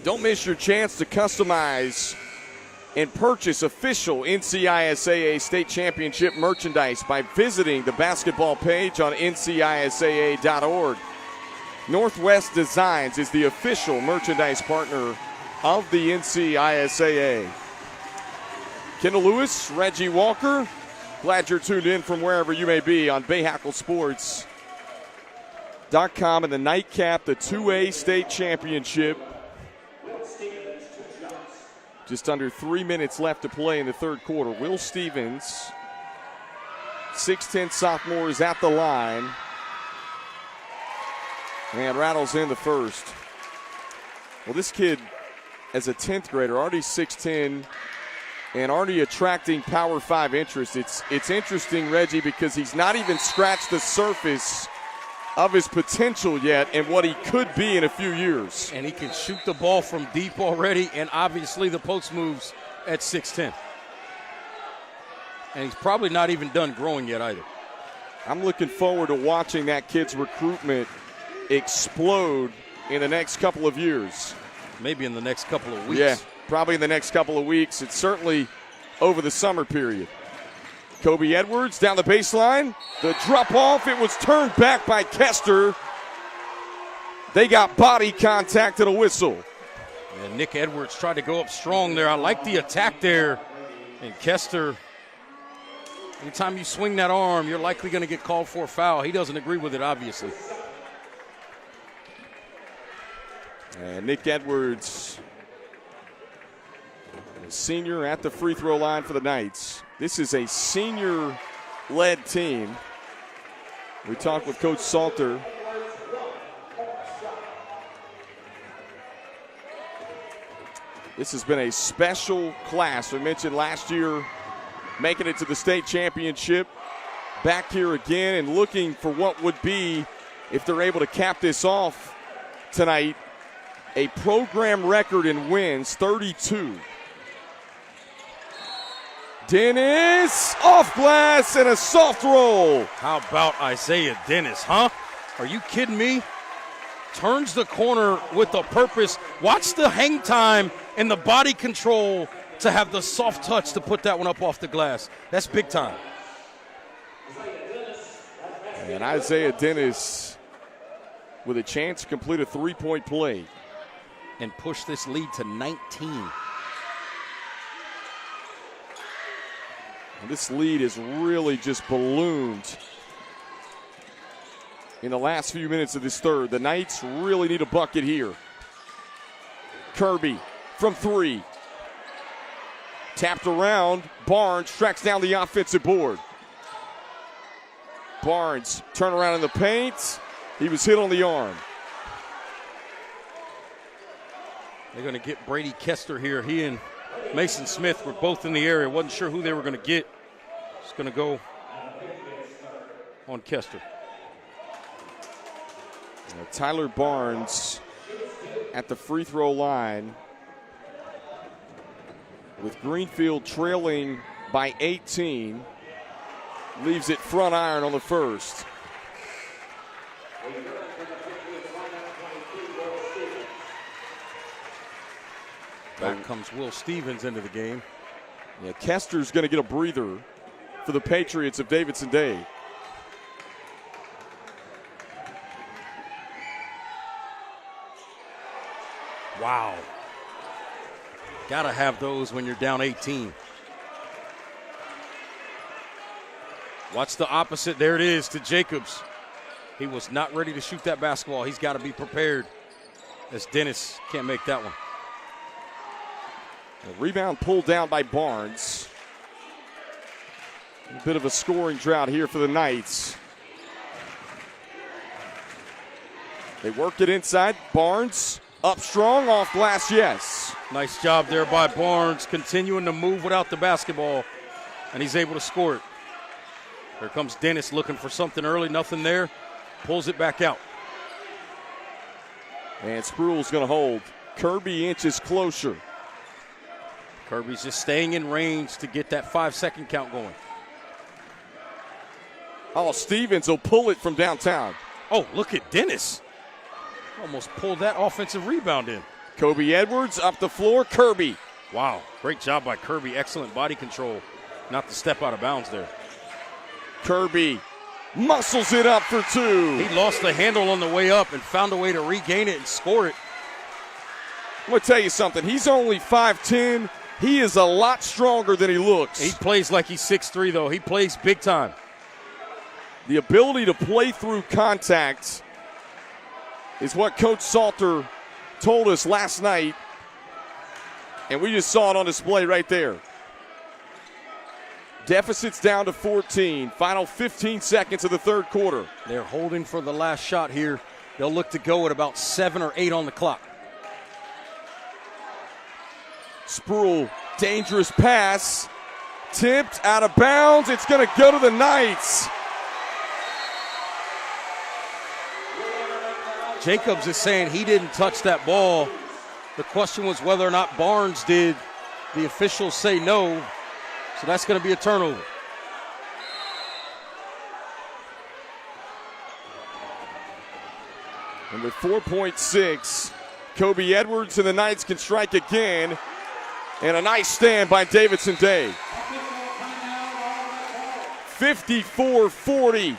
Don't miss your chance to customize and purchase official NCISAA state championship merchandise by visiting the basketball page on NCISAA.org. Northwest Designs is the official merchandise partner of the NCISAA. Kendall Lewis, Reggie Walker, glad you're tuned in from wherever you may be on BayHackleSports.com and the nightcap, the 2A state championship. Just under 3 minutes left to play in the third quarter. Will Stevens, 6'10 sophomore, is at the line. And rattles in the first. Well, this kid, as a 10th grader, already 6'10", and already attracting Power 5 interest. It's interesting, Reggie, because he's not even scratched the surface of his potential yet and what he could be in a few years. And he can shoot the ball from deep already, and obviously the post moves at 6'10". And he's probably not even done growing yet either. I'm looking forward to watching that kid's recruitment explode in the next couple of years. Maybe in the next couple of weeks. Yeah, probably in the next couple of weeks. It's certainly over the summer period. Kobe Edwards down the baseline. The drop off, it was turned back by Kester. They got body contact and a whistle. And Nick Edwards tried to go up strong there. I like the attack there. And Kester, anytime you swing that arm, you're likely going to get called for a foul. He doesn't agree with it, obviously. And Nick Edwards, a senior at the free throw line for the Knights. This is a senior-led team. We talked with Coach Salter. This has been a special class. We mentioned last year making it to the state championship. Back here again and looking for what would be, if they're able to cap this off tonight, a program record in wins, 32. Dennis off glass and a soft roll. How about Isaiah Dennis, huh? Are you kidding me? Turns the corner with a purpose. Watch the hang time and the body control to have the soft touch to put that one up off the glass. That's big time. And Isaiah Dennis with a chance to complete a three-point play. And push this lead to 19. And this lead is really just ballooned in the last few minutes of this third. The Knights really need a bucket here. Kirby from three. Tapped around. Barnes tracks down the offensive board. Barnes turn around in the paint. He was hit on the arm. They're going to get Brady Kester here. He and Mason Smith were both in the area. Wasn't sure who they were going to get. It's going to go on Kester. Now, Tyler Barnes at the free throw line with Greenfield trailing by 18. Leaves it front iron on the first. Back comes Will Stevens into the game. Yeah, Kester's going to get a breather for the Patriots of Davidson Day. Wow. Got to have those when you're down 18. Watch the opposite. There it is to Jacobs. He was not ready to shoot that basketball. He's got to be prepared, as Dennis can't make that one. A rebound pulled down by Barnes. A bit of a scoring drought here for the Knights. They worked it inside. Barnes up strong, off glass, yes. Nice job there by Barnes, continuing to move without the basketball, and he's able to score it. Here comes Dennis looking for something early, nothing there. Pulls it back out. And Spruill's going to hold. Kirby inches closer. Kirby's just staying in range to get that 5-second count going. Oh, Stevens will pull it from downtown. Oh, look at Dennis. Almost pulled that offensive rebound in. Kobe Edwards up the floor. Kirby. Wow, great job by Kirby. Excellent body control. Not to step out of bounds there. Kirby muscles it up for two. He lost the handle on the way up and found a way to regain it and score it. I'm going to tell you something. He's only 5'10". He is a lot stronger than he looks. He plays like he's 6'3", though. He plays big time. The ability to play through contact is what Coach Salter told us last night. And we just saw it on display right there. Deficit's down to 14. Final 15 seconds of the third quarter. They're holding for the last shot here. They'll look to go at about 7 or 8 on the clock. Sproul, dangerous pass. Tipped out of bounds. It's going to go to the Knights. Jacobs is saying he didn't touch that ball. The question was whether or not Barnes did. The officials say no. So that's going to be a turnover. And with 4.6, Kobe Edwards and the Knights can strike again. And a nice stand by Davidson Day. 54-40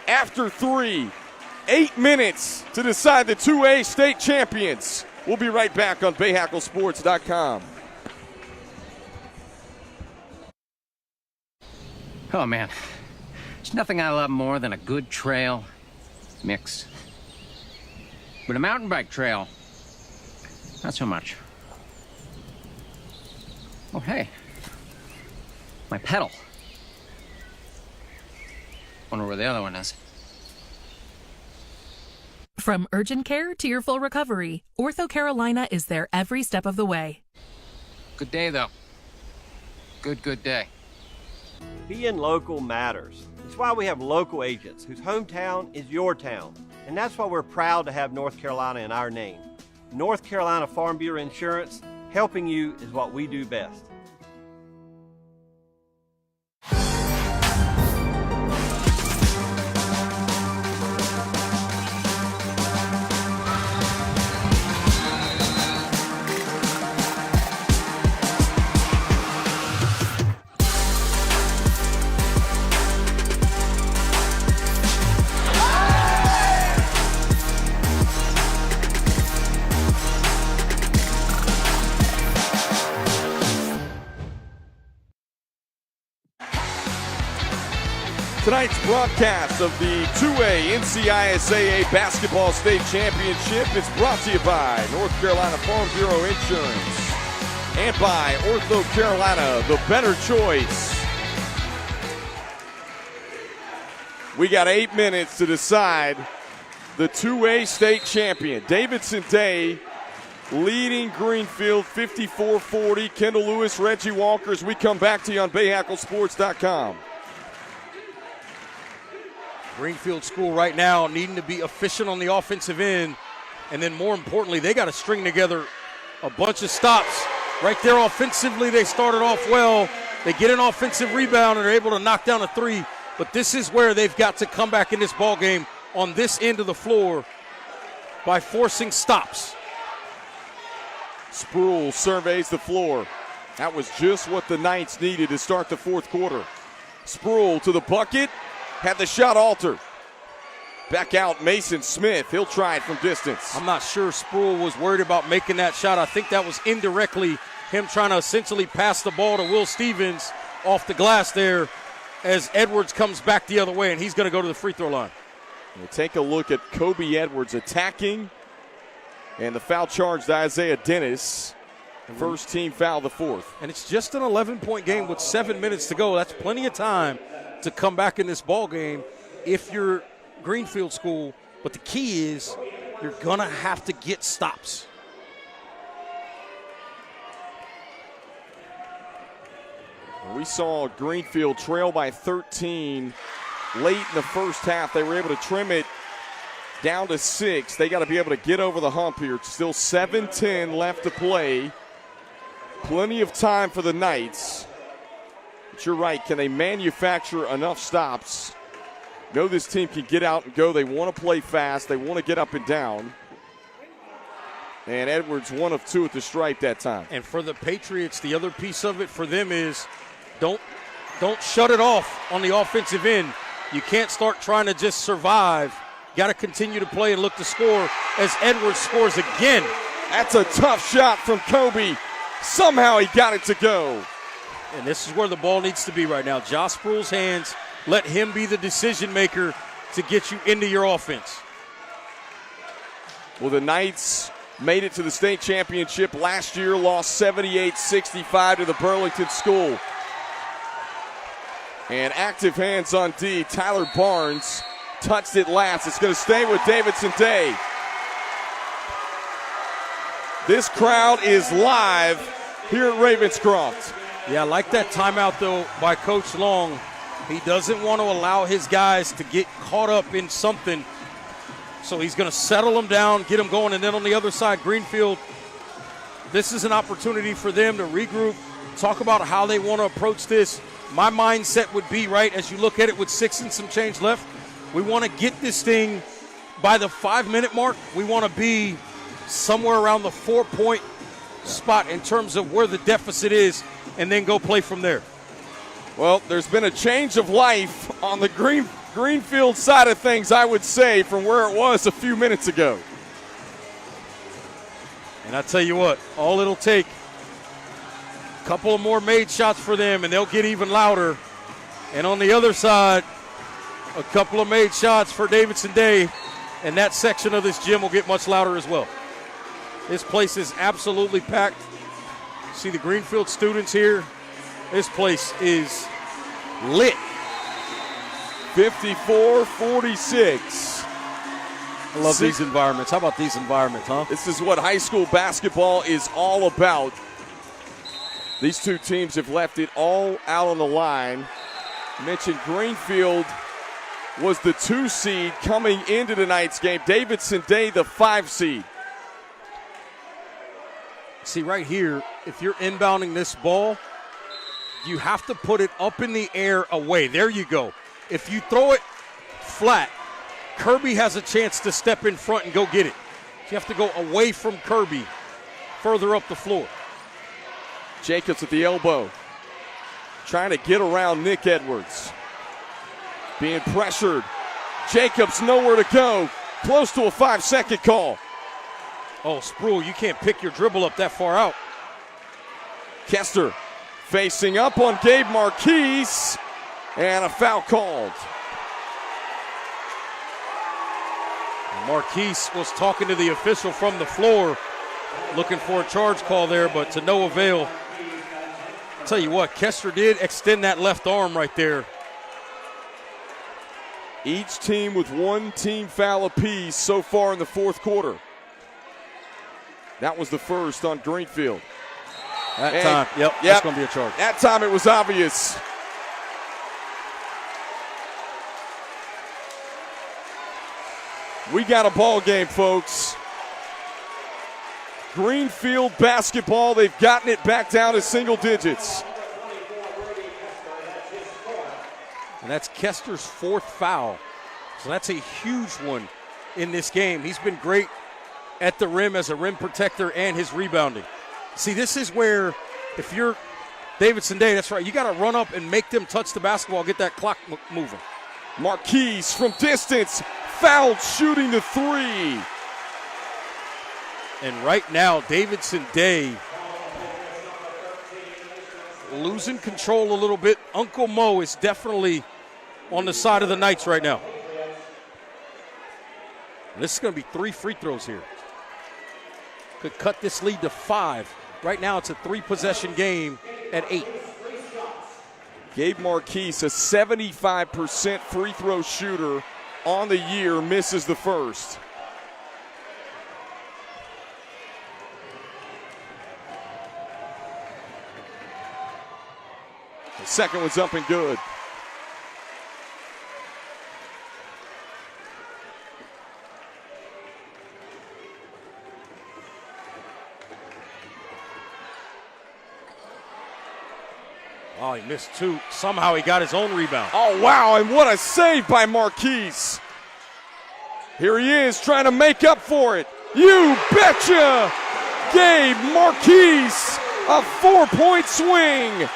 after 3. 8 minutes to decide the 2A state champions. We'll be right back on BayHackleSports.com. Oh, man. There's nothing I love more than a good trail mix. But a mountain bike trail, not so much. Oh, hey. My pedal. Wonder where the other one is. From urgent care to your full recovery, Ortho Carolina is there every step of the way. Good day, though. Good day. Being local matters. It's why we have local agents whose hometown is your town. And that's why we're proud to have North Carolina in our name. North Carolina Farm Bureau Insurance, helping you is what we do best. Tonight's broadcast of the 2A NCISAA Basketball State Championship is brought to you by North Carolina Farm Bureau Insurance and by Ortho Carolina, the better choice. We got 8 minutes to decide the 2A state champion. Davidson Day leading Greenfield 54-40. Kendall Lewis, Reggie Walker, as we come back to you on BayHackleSports.com. Greenfield School right now needing to be efficient on the offensive end, and then more importantly, they got to string together a bunch of stops. Right there offensively, they started off well. They get an offensive rebound and are able to knock down a three, but this is where they've got to come back in this ball game on this end of the floor by forcing stops. Sproul surveys the floor. That was just what the Knights needed to start the fourth quarter. Sproul to the bucket. Had the shot altered. Back out Mason Smith. He'll try it from distance. I'm not sure Sproul was worried about making that shot. I think that was indirectly him trying to essentially pass the ball to Will Stevens off the glass there as Edwards comes back the other way, and he's going to go to the free throw line. We'll take a look at Kobe Edwards attacking, and the foul charge to Isaiah Dennis. First team foul, the fourth. And it's just an 11-point game with 7 minutes to go. That's plenty of time to come back in this ball game if you're Greenfield School. But the key is you're going to have to get stops. We saw Greenfield trail by 13 late in the first half. They were able to trim it down to 6. They got to be able to get over the hump here. Still 7:10 left to play. Plenty of time for the Knights. But you're right, can they manufacture enough stops? Know this team can get out and go. They want to play fast. They want to get up and down. And Edwards 1 of 2 at the stripe that time. And for the Patriots, the other piece of it for them is don't shut it off on the offensive end. You can't start trying to just survive. Got to continue to play and look to score as Edwards scores again. That's a tough shot from Kobe. Somehow he got it to go. And this is where the ball needs to be right now. Josh Sproul's hands, let him be the decision maker to get you into your offense. Well, the Knights made it to the state championship last year, lost 78-65 to the Burlington School. And active hands on D. Tyler Barnes touched it last. It's going to stay with Davidson Day. This crowd is live here at Ravenscroft. Yeah, I like that timeout, though, by Coach Long. He doesn't want to allow his guys to get caught up in something. So he's going to settle them down, get them going. And then on the other side, Greenfield, this is an opportunity for them to regroup, talk about how they want to approach this. My mindset would be, right, as you look at it with 6 and some change left, we want to get this thing by the 5-minute mark. We want to be somewhere around the 4-point spot in terms of where the deficit is, and then go play from there. Well, there's been a change of life on the Greenfield side of things, I would say, from where it was a few minutes ago. And I tell you what, all it'll take, a couple of more made shots for them, and they'll get even louder. And on the other side, a couple of made shots for Davidson Day, and that section of this gym will get much louder as well. This place is absolutely packed. See the Greenfield students here. This place is lit. 54-46. I love these environments. How about these environments, huh? This is what high school basketball is all about. These two teams have left it all out on the line. I mentioned Greenfield was the 2 seed coming into tonight's game. Davidson Day, the 5 seed. See right here, if you're inbounding this ball, you have to put it up in the air away. There you go. If you throw it flat, Kirby has a chance to step in front and go get it. You have to go away from Kirby, further up the floor. Jacobs at the elbow, trying to get around Nick Edwards. Being pressured. Jacobs nowhere to go. Close to a 5-second call. Oh, Spruill, you can't pick your dribble up that far out. Kester facing up on Gabe Marquise, and a foul called. Marquise was talking to the official from the floor, looking for a charge call there, but to no avail. I'll tell you what, Kester did extend that left arm right there. Each team with 1 team foul apiece so far in the fourth quarter. That was the first on Greenfield. Time, that's going to be a charge. That time it was obvious. We got a ball game, folks. Greenfield basketball, they've gotten it back down to single digits. And that's Kester's 4th foul. So that's a huge one in this game. He's been great at the rim as a rim protector and his rebounding. See, this is where, if you're Davidson Day, that's right, you got to run up and make them touch the basketball, get that clock moving. Marquise from distance, fouled shooting the 3. And right now, Davidson Day losing control a little bit. Uncle Mo is definitely on the side of the Knights right now. And this is going to be 3 free throws here. Could cut this lead to 5. Right now it's a 3-possession game at 8. Gabe Marquise, a 75% free throw shooter on the year, misses the first. The second one's up and good. Oh, he missed 2. Somehow he got his own rebound. Oh, wow, and what a save by Marquise. Here he is trying to make up for it. You betcha! Gabe Marquise, a 4-point swing.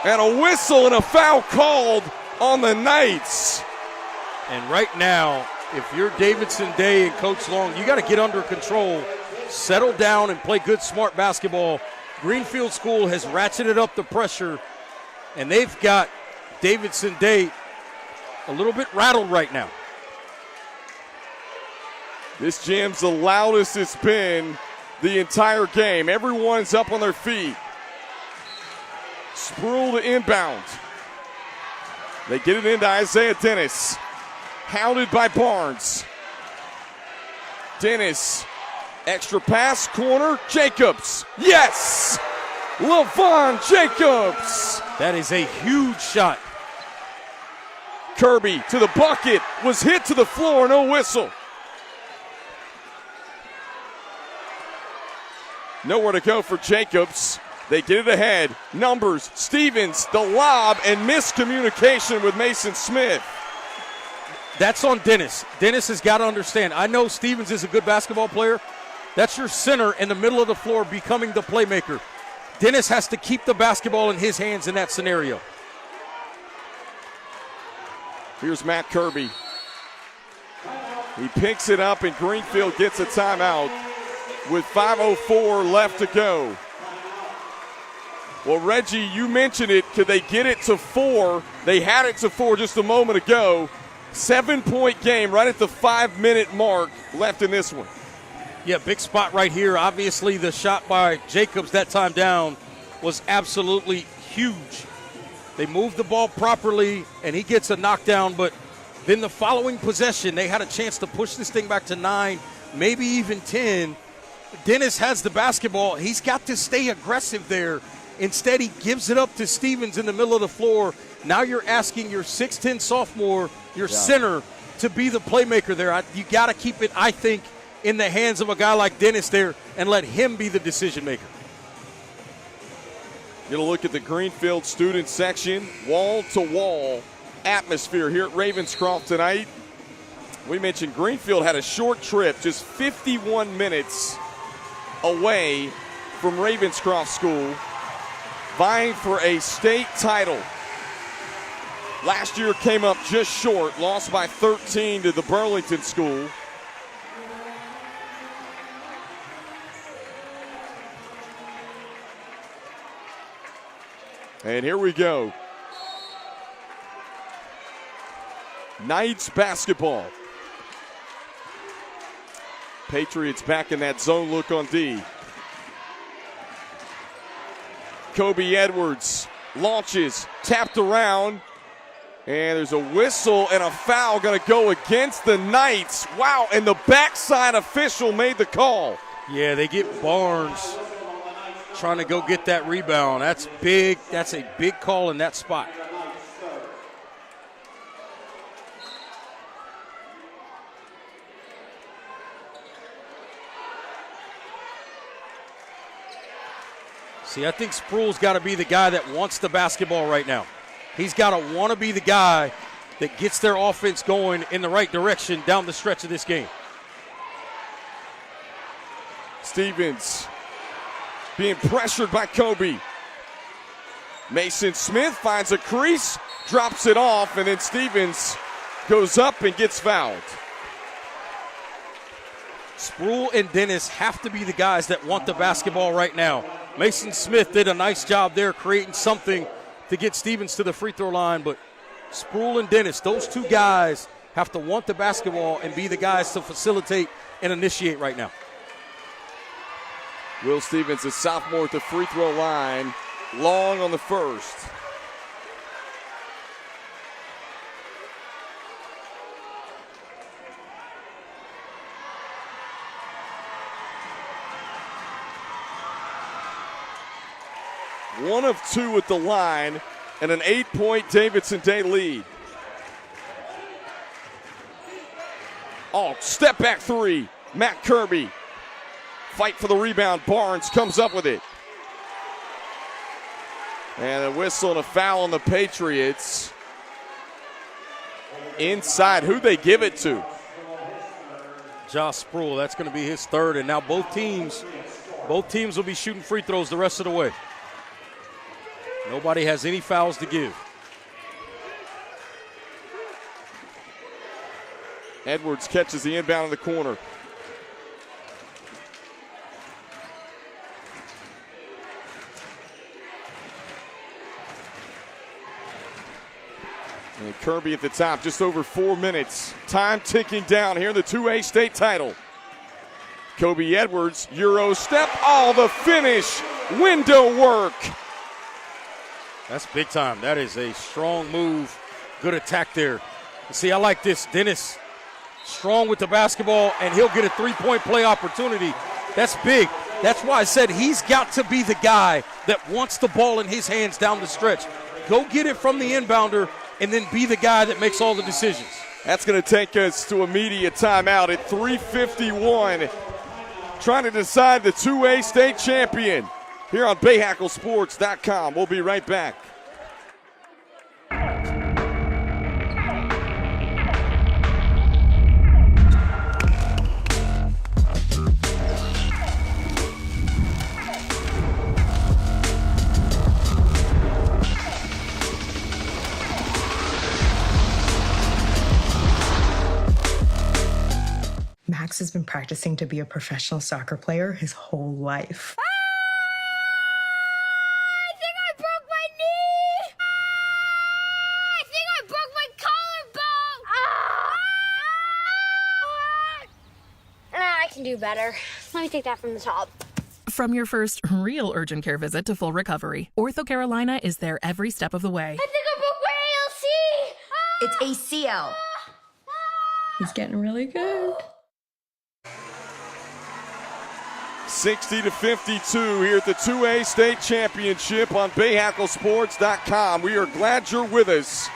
And a whistle and a foul called on the Knights. And right now, if you're Davidson Day and Coach Long, you got to get under control, settle down, and play good, smart basketball. Greenfield School has ratcheted up the pressure, and they've got Davidson Day a little bit rattled right now. This gym's the loudest it's been the entire game. Everyone's up on their feet. Sproul to inbound. They get it into Isaiah Dennis. Hounded by Barnes. Dennis. Extra pass, corner, Jacobs. Yes! LaVon Jacobs. That is a huge shot. Kirby to the bucket. Was hit to the floor, no whistle. Nowhere to go for Jacobs. They get it ahead. Numbers, Stevens, the lob, and miscommunication with Mason Smith. That's on Dennis. Dennis has got to understand. I know Stevens is a good basketball player. That's your center in the middle of the floor becoming the playmaker. Dennis has to keep the basketball in his hands in that scenario. Here's Matt Kirby. He picks it up and Greenfield gets a timeout with 5:04 left to go. Well, Reggie, you mentioned it. Could they get it to 4? They had it to 4 just a moment ago. 7-point game right at the 5-minute mark left in this one. Yeah, big spot right here. Obviously, the shot by Jacobs that time down was absolutely huge. They moved the ball properly, and he gets a knockdown, but then the following possession, they had a chance to push this thing back to 9, maybe even 10. Dennis has the basketball. He's got to stay aggressive there. Instead, he gives it up to Stevens in the middle of the floor. Now you're asking your 6'10 sophomore, your center, to be the playmaker there. You got to keep it, I think, in the hands of a guy like Dennis there and let him be the decision maker. Get a look at the Greenfield student section. Wall-to-wall atmosphere here at Ravenscroft tonight. We mentioned Greenfield had a short trip, just 51 minutes away from Ravenscroft School, vying for a state title. Last year came up just short, lost by 13 to the Burlington School. And here we go. Knights basketball. Patriots back in that zone look on D. Kobe Edwards launches, tapped around, and there's a whistle and a foul going to go against the Knights. Wow, and the backside official made the call. Yeah, they get Barnes trying to go get that rebound. That's big. That's a big call in that spot. See, I think Sproul's got to be the guy that wants the basketball right now. He's got to want to be the guy that gets their offense going in the right direction down the stretch of this game. Stevens being pressured by Kobe. Mason Smith finds a crease, drops it off, and then Stevens goes up and gets fouled. Sproul and Dennis have to be the guys that want the basketball right now. Mason Smith did a nice job there creating something to get Stevens to the free throw line, but Sproul and Dennis, those two guys have to want the basketball and be the guys to facilitate and initiate right now. Will Stevens, a sophomore at the free throw line, long on the first. One of two at the line and an 8-point Davidson Day lead. Oh, step back three. Matt Kirby. Fight for the rebound. Barnes comes up with it. And a whistle and a foul on the Patriots. Inside, who they give it to? Josh Sproul, that's going to be his third, and now both teams will be shooting free throws the rest of the way. Nobody has any fouls to give. Edwards catches the inbound in the corner. And Kirby at the top, just over 4 minutes. Time ticking down here in the 2A state title. Kobe Edwards, Euro step, the finish, window work. That's big time. That is a strong move. Good attack there. See, I like this. Dennis, strong with the basketball, and he'll get a three-point play opportunity. That's big. That's why I said he's got to be the guy that wants the ball in his hands down the stretch. Go get it from the inbounder and then be the guy that makes all the decisions. That's going to take us to immediate timeout at 3:51. Trying to decide the 2A state champion here on BayHackleSports.com. We'll be right back. Max has been practicing to be a professional soccer player his whole life. I think I broke my knee! I think I broke my collarbone! I can do better. Let me take that from the top. From your first real urgent care visit to full recovery, Ortho Carolina is there every step of the way. I think I broke my ALC! It's ACL. He's getting really good. 60-52 here at the 2A state championship on BayHackleSports.com. We are glad you're with us.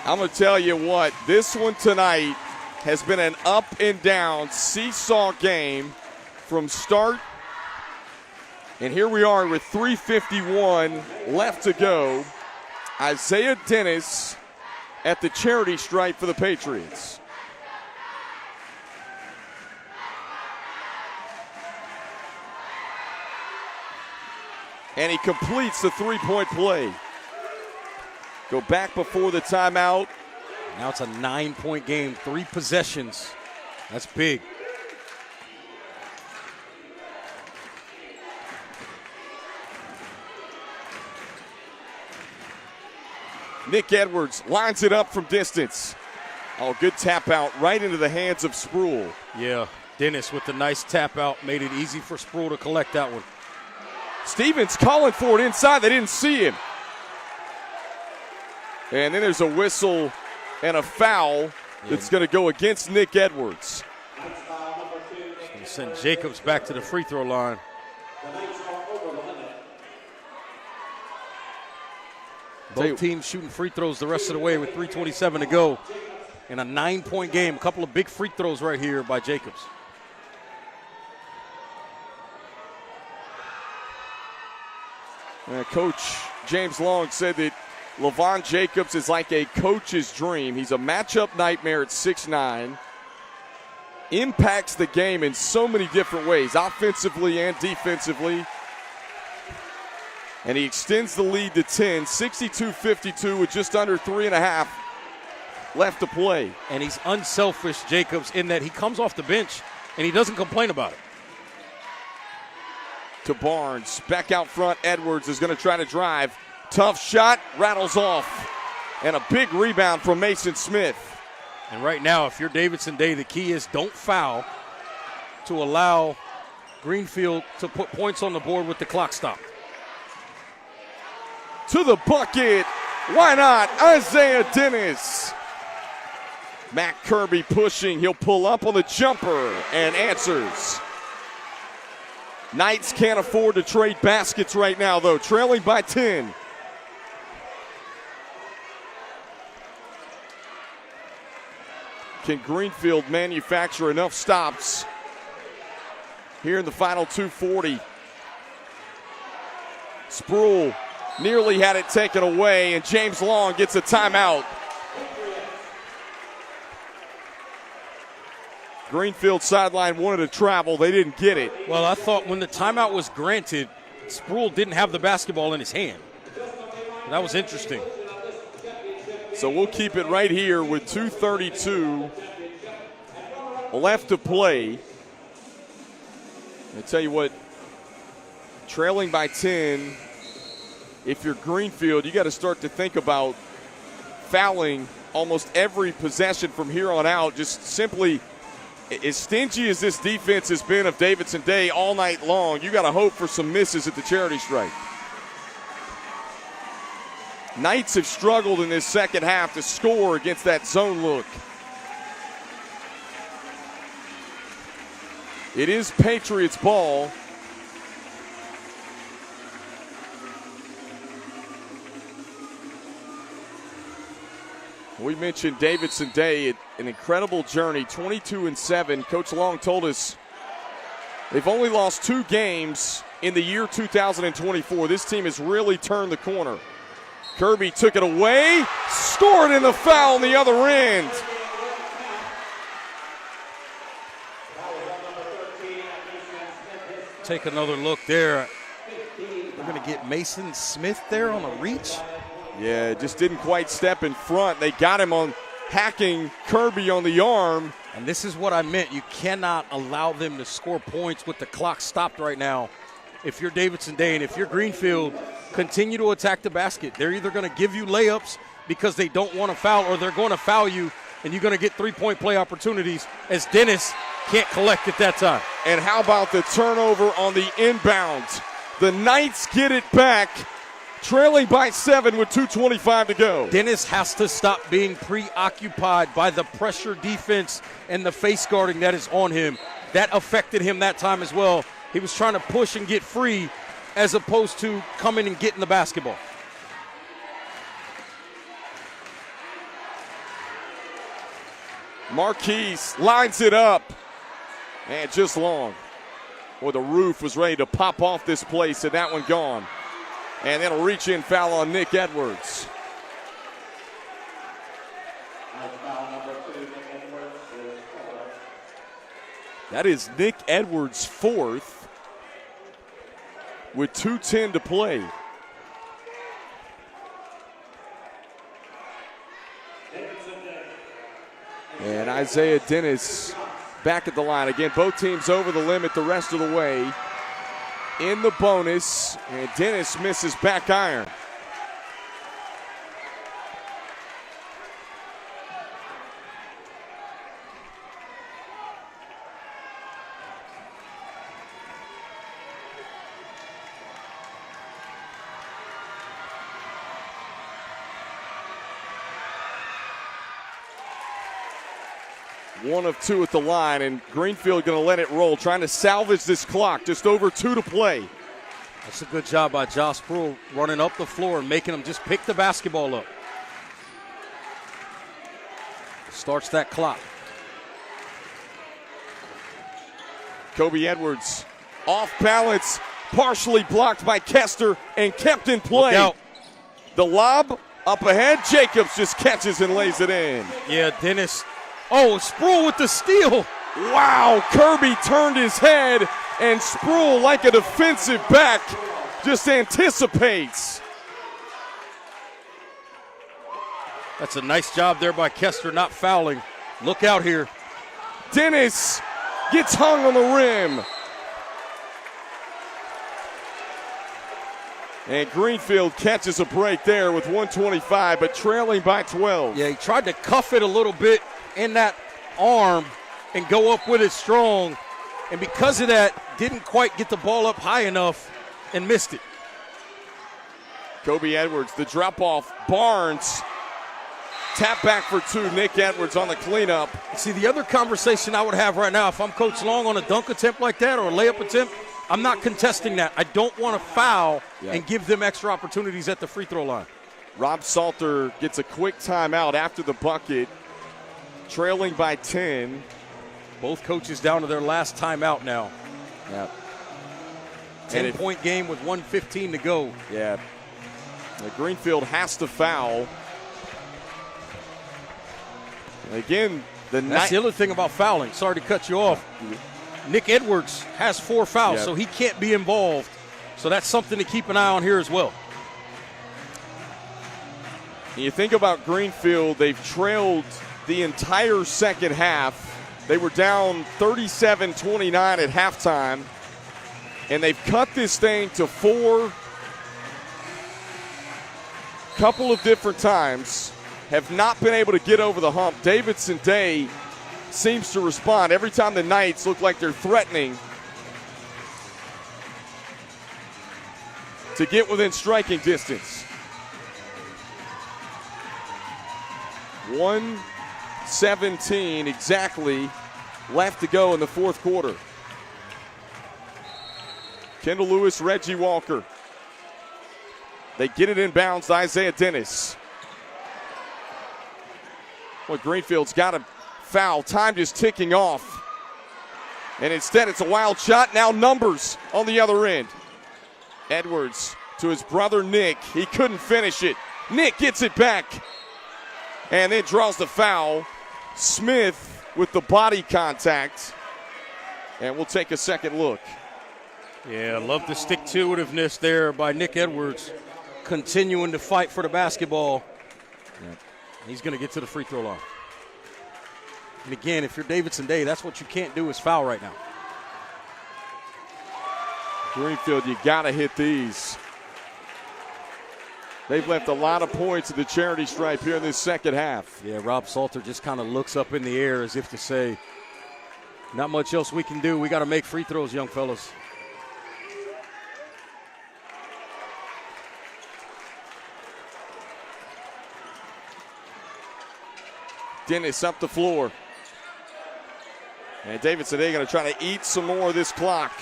I'm going to tell you what, this one tonight has been an up and down seesaw game from start. And here we are with 3:51 left to go. Isaiah Dennis at the charity stripe for the Patriots. And he completes the three-point play. Go back before the timeout. Now it's a 9-point game, 3 possessions. That's big. Nick Edwards lines it up from distance. Good tap out right into the hands of Sproul. Yeah, Dennis with the nice tap out made it easy for Sproul to collect that one. Stevens calling for it inside. They didn't see him. And then there's a whistle and a foul that's going to go against Nick Edwards. Going to send Jacobs back to the free throw line. Both teams shooting free throws the rest of the way with 3:27 to go in a 9-point game. A couple of big free throws right here by Jacobs. Coach James Long said that LaVon Jacobs is like a coach's dream. He's a matchup nightmare at 6'9". Impacts the game in so many different ways, offensively and defensively. And he extends the lead to 10, 62-52 with just under 3.5 left to play. And he's unselfish, Jacobs, in that he comes off the bench and he doesn't complain about it. To Barnes, back out front, Edwards is going to try to drive. Tough shot, rattles off. And a big rebound from Mason Smith. And right now, if you're Davidson Day, the key is don't foul to allow Greenfield to put points on the board with the clock stopped. To the bucket. Why not? Isaiah Dennis. Matt Kirby pushing. He'll pull up on the jumper and answers. Knights can't afford to trade baskets right now, though. Trailing by 10. Can Greenfield manufacture enough stops here in the final 2:40? Sproul nearly had it taken away, and James Long gets a timeout. Greenfield sideline wanted to travel. They didn't get it. Well, I thought when the timeout was granted, Sproul didn't have the basketball in his hand. That was interesting. So we'll keep it right here with 2:32 left to play. I tell you what, trailing by 10 if you're Greenfield, you got to start to think about fouling almost every possession from here on out. Just simply, as stingy as this defense has been of Davidson Day all night long, you got to hope for some misses at the charity stripe. Knights have struggled in this second half to score against that zone look. It is Patriots ball. We mentioned Davidson Day, an incredible journey, 22-7. Coach Long told us they've only lost 2 games in the year 2024. This team has really turned the corner. Kirby took it away, scored in the foul on the other end. Take another look there. They're going to get Mason Smith there on a reach. Yeah, just didn't quite step in front. They got him on hacking Kirby on the arm. And this is what I meant. You cannot allow them to score points with the clock stopped right now. If you're Davidson Day and if you're Greenfield, continue to attack the basket. They're either going to give you layups because they don't want to foul, or they're going to foul you, and you're going to get 3-point play opportunities as Dennis can't collect at that time. And how about the turnover on the inbound? The Knights get it back, trailing by 7 with 2:25 to go. Dennis has to stop being preoccupied by the pressure defense and the face guarding that is on him. That affected him that time as well. He was trying to push and get free as opposed to coming and getting the basketball. Marquise lines it up. And just long. Boy, the roof was ready to pop off this place, and that one gone. And that'll reach in foul on Nick Edwards. That is Nick Edwards' 4th with 2:10 to play. And Isaiah Dennis back at the line. Again, both teams over the limit the rest of the way. In the bonus, and Dennis misses back iron. One of 2 at the line, and Greenfield going to let it roll, trying to salvage this clock. Just over 2 to play. That's a good job by Josh Sproul running up the floor and making him just pick the basketball up. Starts that clock. Kobe Edwards off balance, partially blocked by Kester and kept in play. Look out. The lob up ahead. Jacobs just catches and lays it in. Yeah, Dennis. Oh, Sproul with the steal. Wow, Kirby turned his head, and Sproul, like a defensive back, just anticipates. That's a nice job there by Kester, not fouling. Look out here. Dennis gets hung on the rim. And Greenfield catches a break there with 1:25, but trailing by 12. Yeah, he tried to cuff it a little bit in that arm and go up with it strong, and because of that, didn't quite get the ball up high enough and missed it. Kobe Edwards, the drop off. Barnes, tap back for 2. Nick Edwards on the cleanup. See, the other conversation I would have right now, if I'm Coach Long on a dunk attempt like that or a layup attempt, I'm not contesting that. I don't want to foul and give them extra opportunities at the free throw line. Rob Salter gets a quick timeout after the bucket. Trailing by 10. Both coaches down to their last timeout now. Yeah. 10-point game with 1:15 to go. Yeah. Greenfield has to foul. And again, that's the other thing about fouling. Sorry to cut you off. Nick Edwards has 4 fouls, so he can't be involved. So that's something to keep an eye on here as well. And you think about Greenfield, they've trailed the entire second half. They were down 37-29 at halftime, and they've cut this thing to 4 couple of different times, have not been able to get over the hump. Davidson Day seems to respond. Every time the Knights look like they're threatening to get within striking distance. 1:17 exactly left to go in the fourth quarter. Kendall Lewis, Reggie Walker. They get it inbounds to Isaiah Dennis. Well, Greenfield's got a foul. Time just ticking off. And instead, it's a wild shot. Now numbers on the other end. Edwards to his brother Nick. He couldn't finish it. Nick gets it back and then draws the foul. Smith with the body contact. And we'll take a second look. Yeah, I love the stick-to-itiveness there by Nick Edwards, continuing to fight for the basketball. Yeah. He's going to get to the free throw line. And again, if you're Davidson Day, that's what you can't do is foul right now. Greenfield, you got to hit these. They've left a lot of points at the charity stripe here in this second half. Yeah, Rob Salter just kind of looks up in the air as if to say, not much else we can do. We got to make free throws, young fellas. Dennis up the floor. And Davidson Day going to try to eat some more of this clock.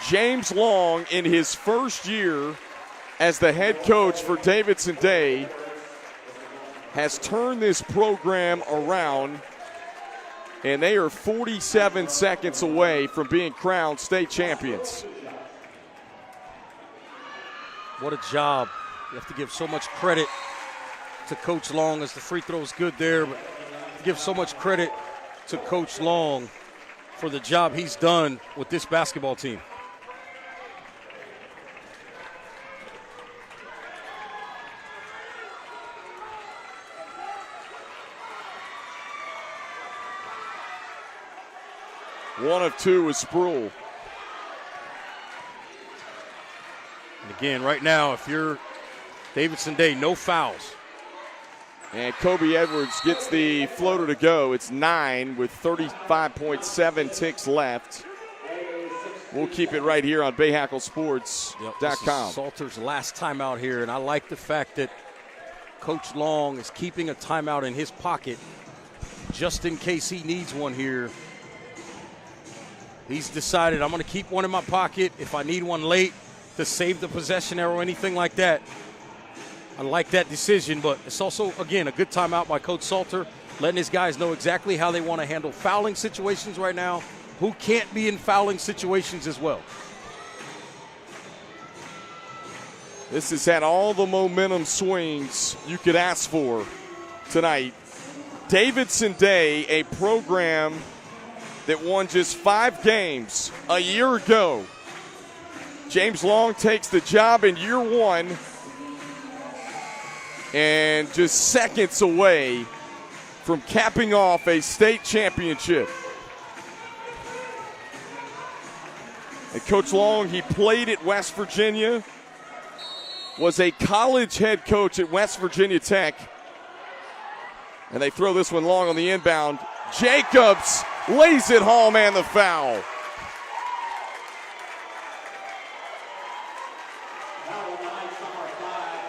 James Long, in his first year as the head coach for Davidson Day, has turned this program around, and they are 47 seconds away from being crowned state champions. What a job. You have to give so much credit to Coach Long, as the free throw is good there, but give so much credit to Coach Long for the job he's done with this basketball team. One of two is Sproul. And again, right now, if you're Davidson Day, no fouls. And Kobe Edwards gets the floater to go. It's 9 with 35.7 ticks left. We'll keep it right here on BayHackleSports.com. This is Salter's last timeout here, and I like the fact that Coach Long is keeping a timeout in his pocket just in case he needs one here. He's decided, I'm going to keep one in my pocket if I need one late to save the possession or anything like that. I like that decision, but it's also, again, a good timeout by Coach Salter, letting his guys know exactly how they want to handle fouling situations right now, who can't be in fouling situations as well. This has had all the momentum swings you could ask for tonight. Davidson Day, a program that won just 5 games a year ago. James Long takes the job in year 1 and just seconds away from capping off a state championship. And Coach Long, he played at West Virginia, was a college head coach at West Virginia Tech. And they throw this one long on the inbound. Jacobs lays it home and the foul.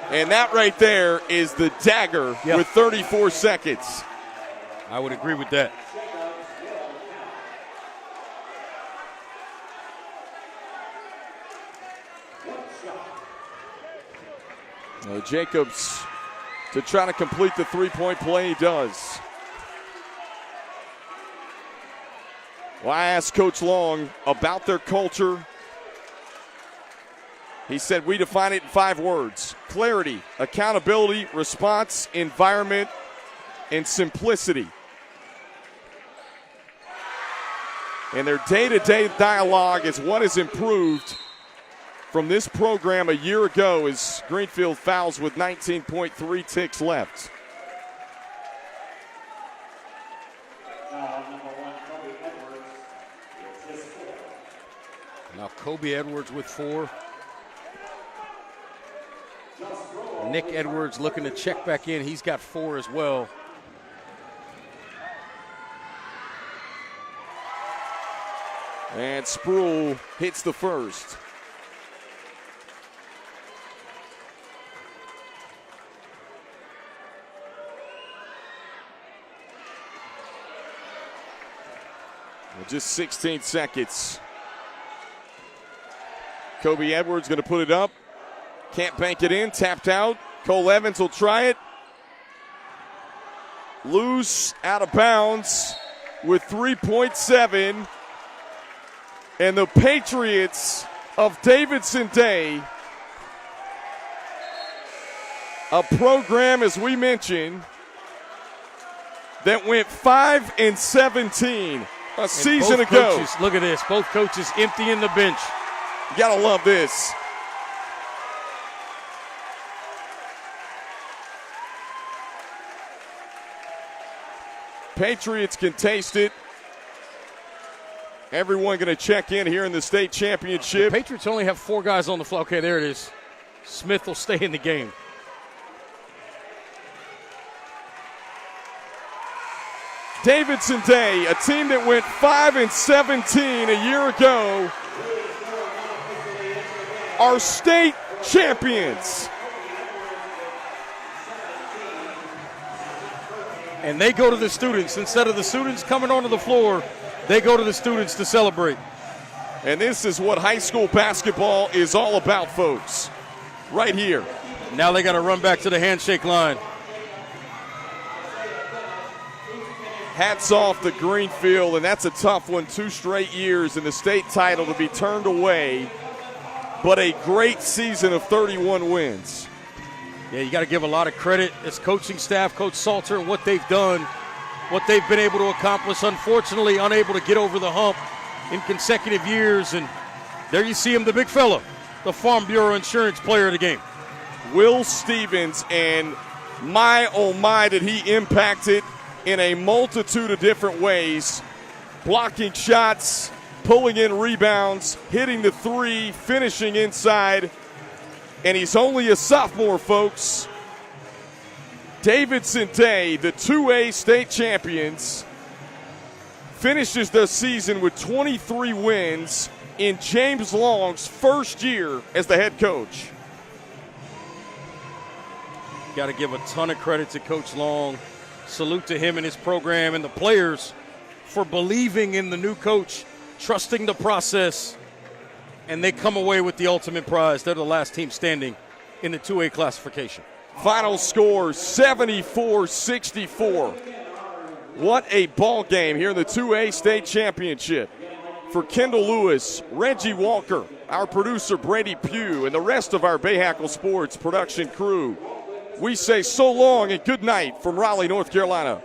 And that right there is the dagger with 34 seconds. I would agree with that. Jacobs to try to complete the three-point play, he does. Well, I asked Coach Long about their culture. He said, we define it in 5 words: clarity, accountability, response, environment, and simplicity. And their day-to-day dialogue is what has improved from this program a year ago as Greenfield fouls with 19.3 ticks left. Now Kobe Edwards with 4. Nick Edwards looking to check back in. He's got 4 as well. And Sproul hits the first. Just 16 seconds. Kobe Edwards going to put it up. Can't bank it in. Tapped out. Cole Evans will try it. Loose, out of bounds with 3.7. And the Patriots of Davidson Day, a program, as we mentioned, that went 5-17 a season ago. Coaches, look at this. Both coaches emptying the bench. You gotta love this. Patriots can taste it. Everyone going to check in here in the state championship. The Patriots only have 4 guys on the floor. Okay, there it is. Smith will stay in the game. Davidson Day, a team that went 5-17 a year ago, are state champions. And they go to the students. Instead of the students coming onto the floor, they go to the students to celebrate. And this is what high school basketball is all about, folks. Right here. Now they got to run back to the handshake line. Hats off to Greenfield, and that's a tough one. 2 straight years in the state title to be turned away, but a great season of 31 wins. Yeah, you got to give a lot of credit as coaching staff, Coach Salter, and what they've done, what they've been able to accomplish. Unfortunately, unable to get over the hump in consecutive years, and there you see him, the big fella, the Farm Bureau Insurance Player of the Game. Will Stevens, and my, oh my, did he impact it in a multitude of different ways, blocking shots, pulling in rebounds, hitting the 3, finishing inside, and he's only a sophomore, folks. Davidson Day, the 2A state champions, finishes the season with 23 wins in James Long's first year as the head coach. Got to give a ton of credit to Coach Long. Salute to him and his program and the players for believing in the new coach, trusting the process, and they come away with the ultimate prize. They're the last team standing in the 2A classification. Final score, 74-64. What a ball game here in the 2A state championship. For Kendall Lewis, Reggie Walker, our producer Brady Pugh, and the rest of our Bayhackle Sports production crew, we say so long and good night from Raleigh, North Carolina.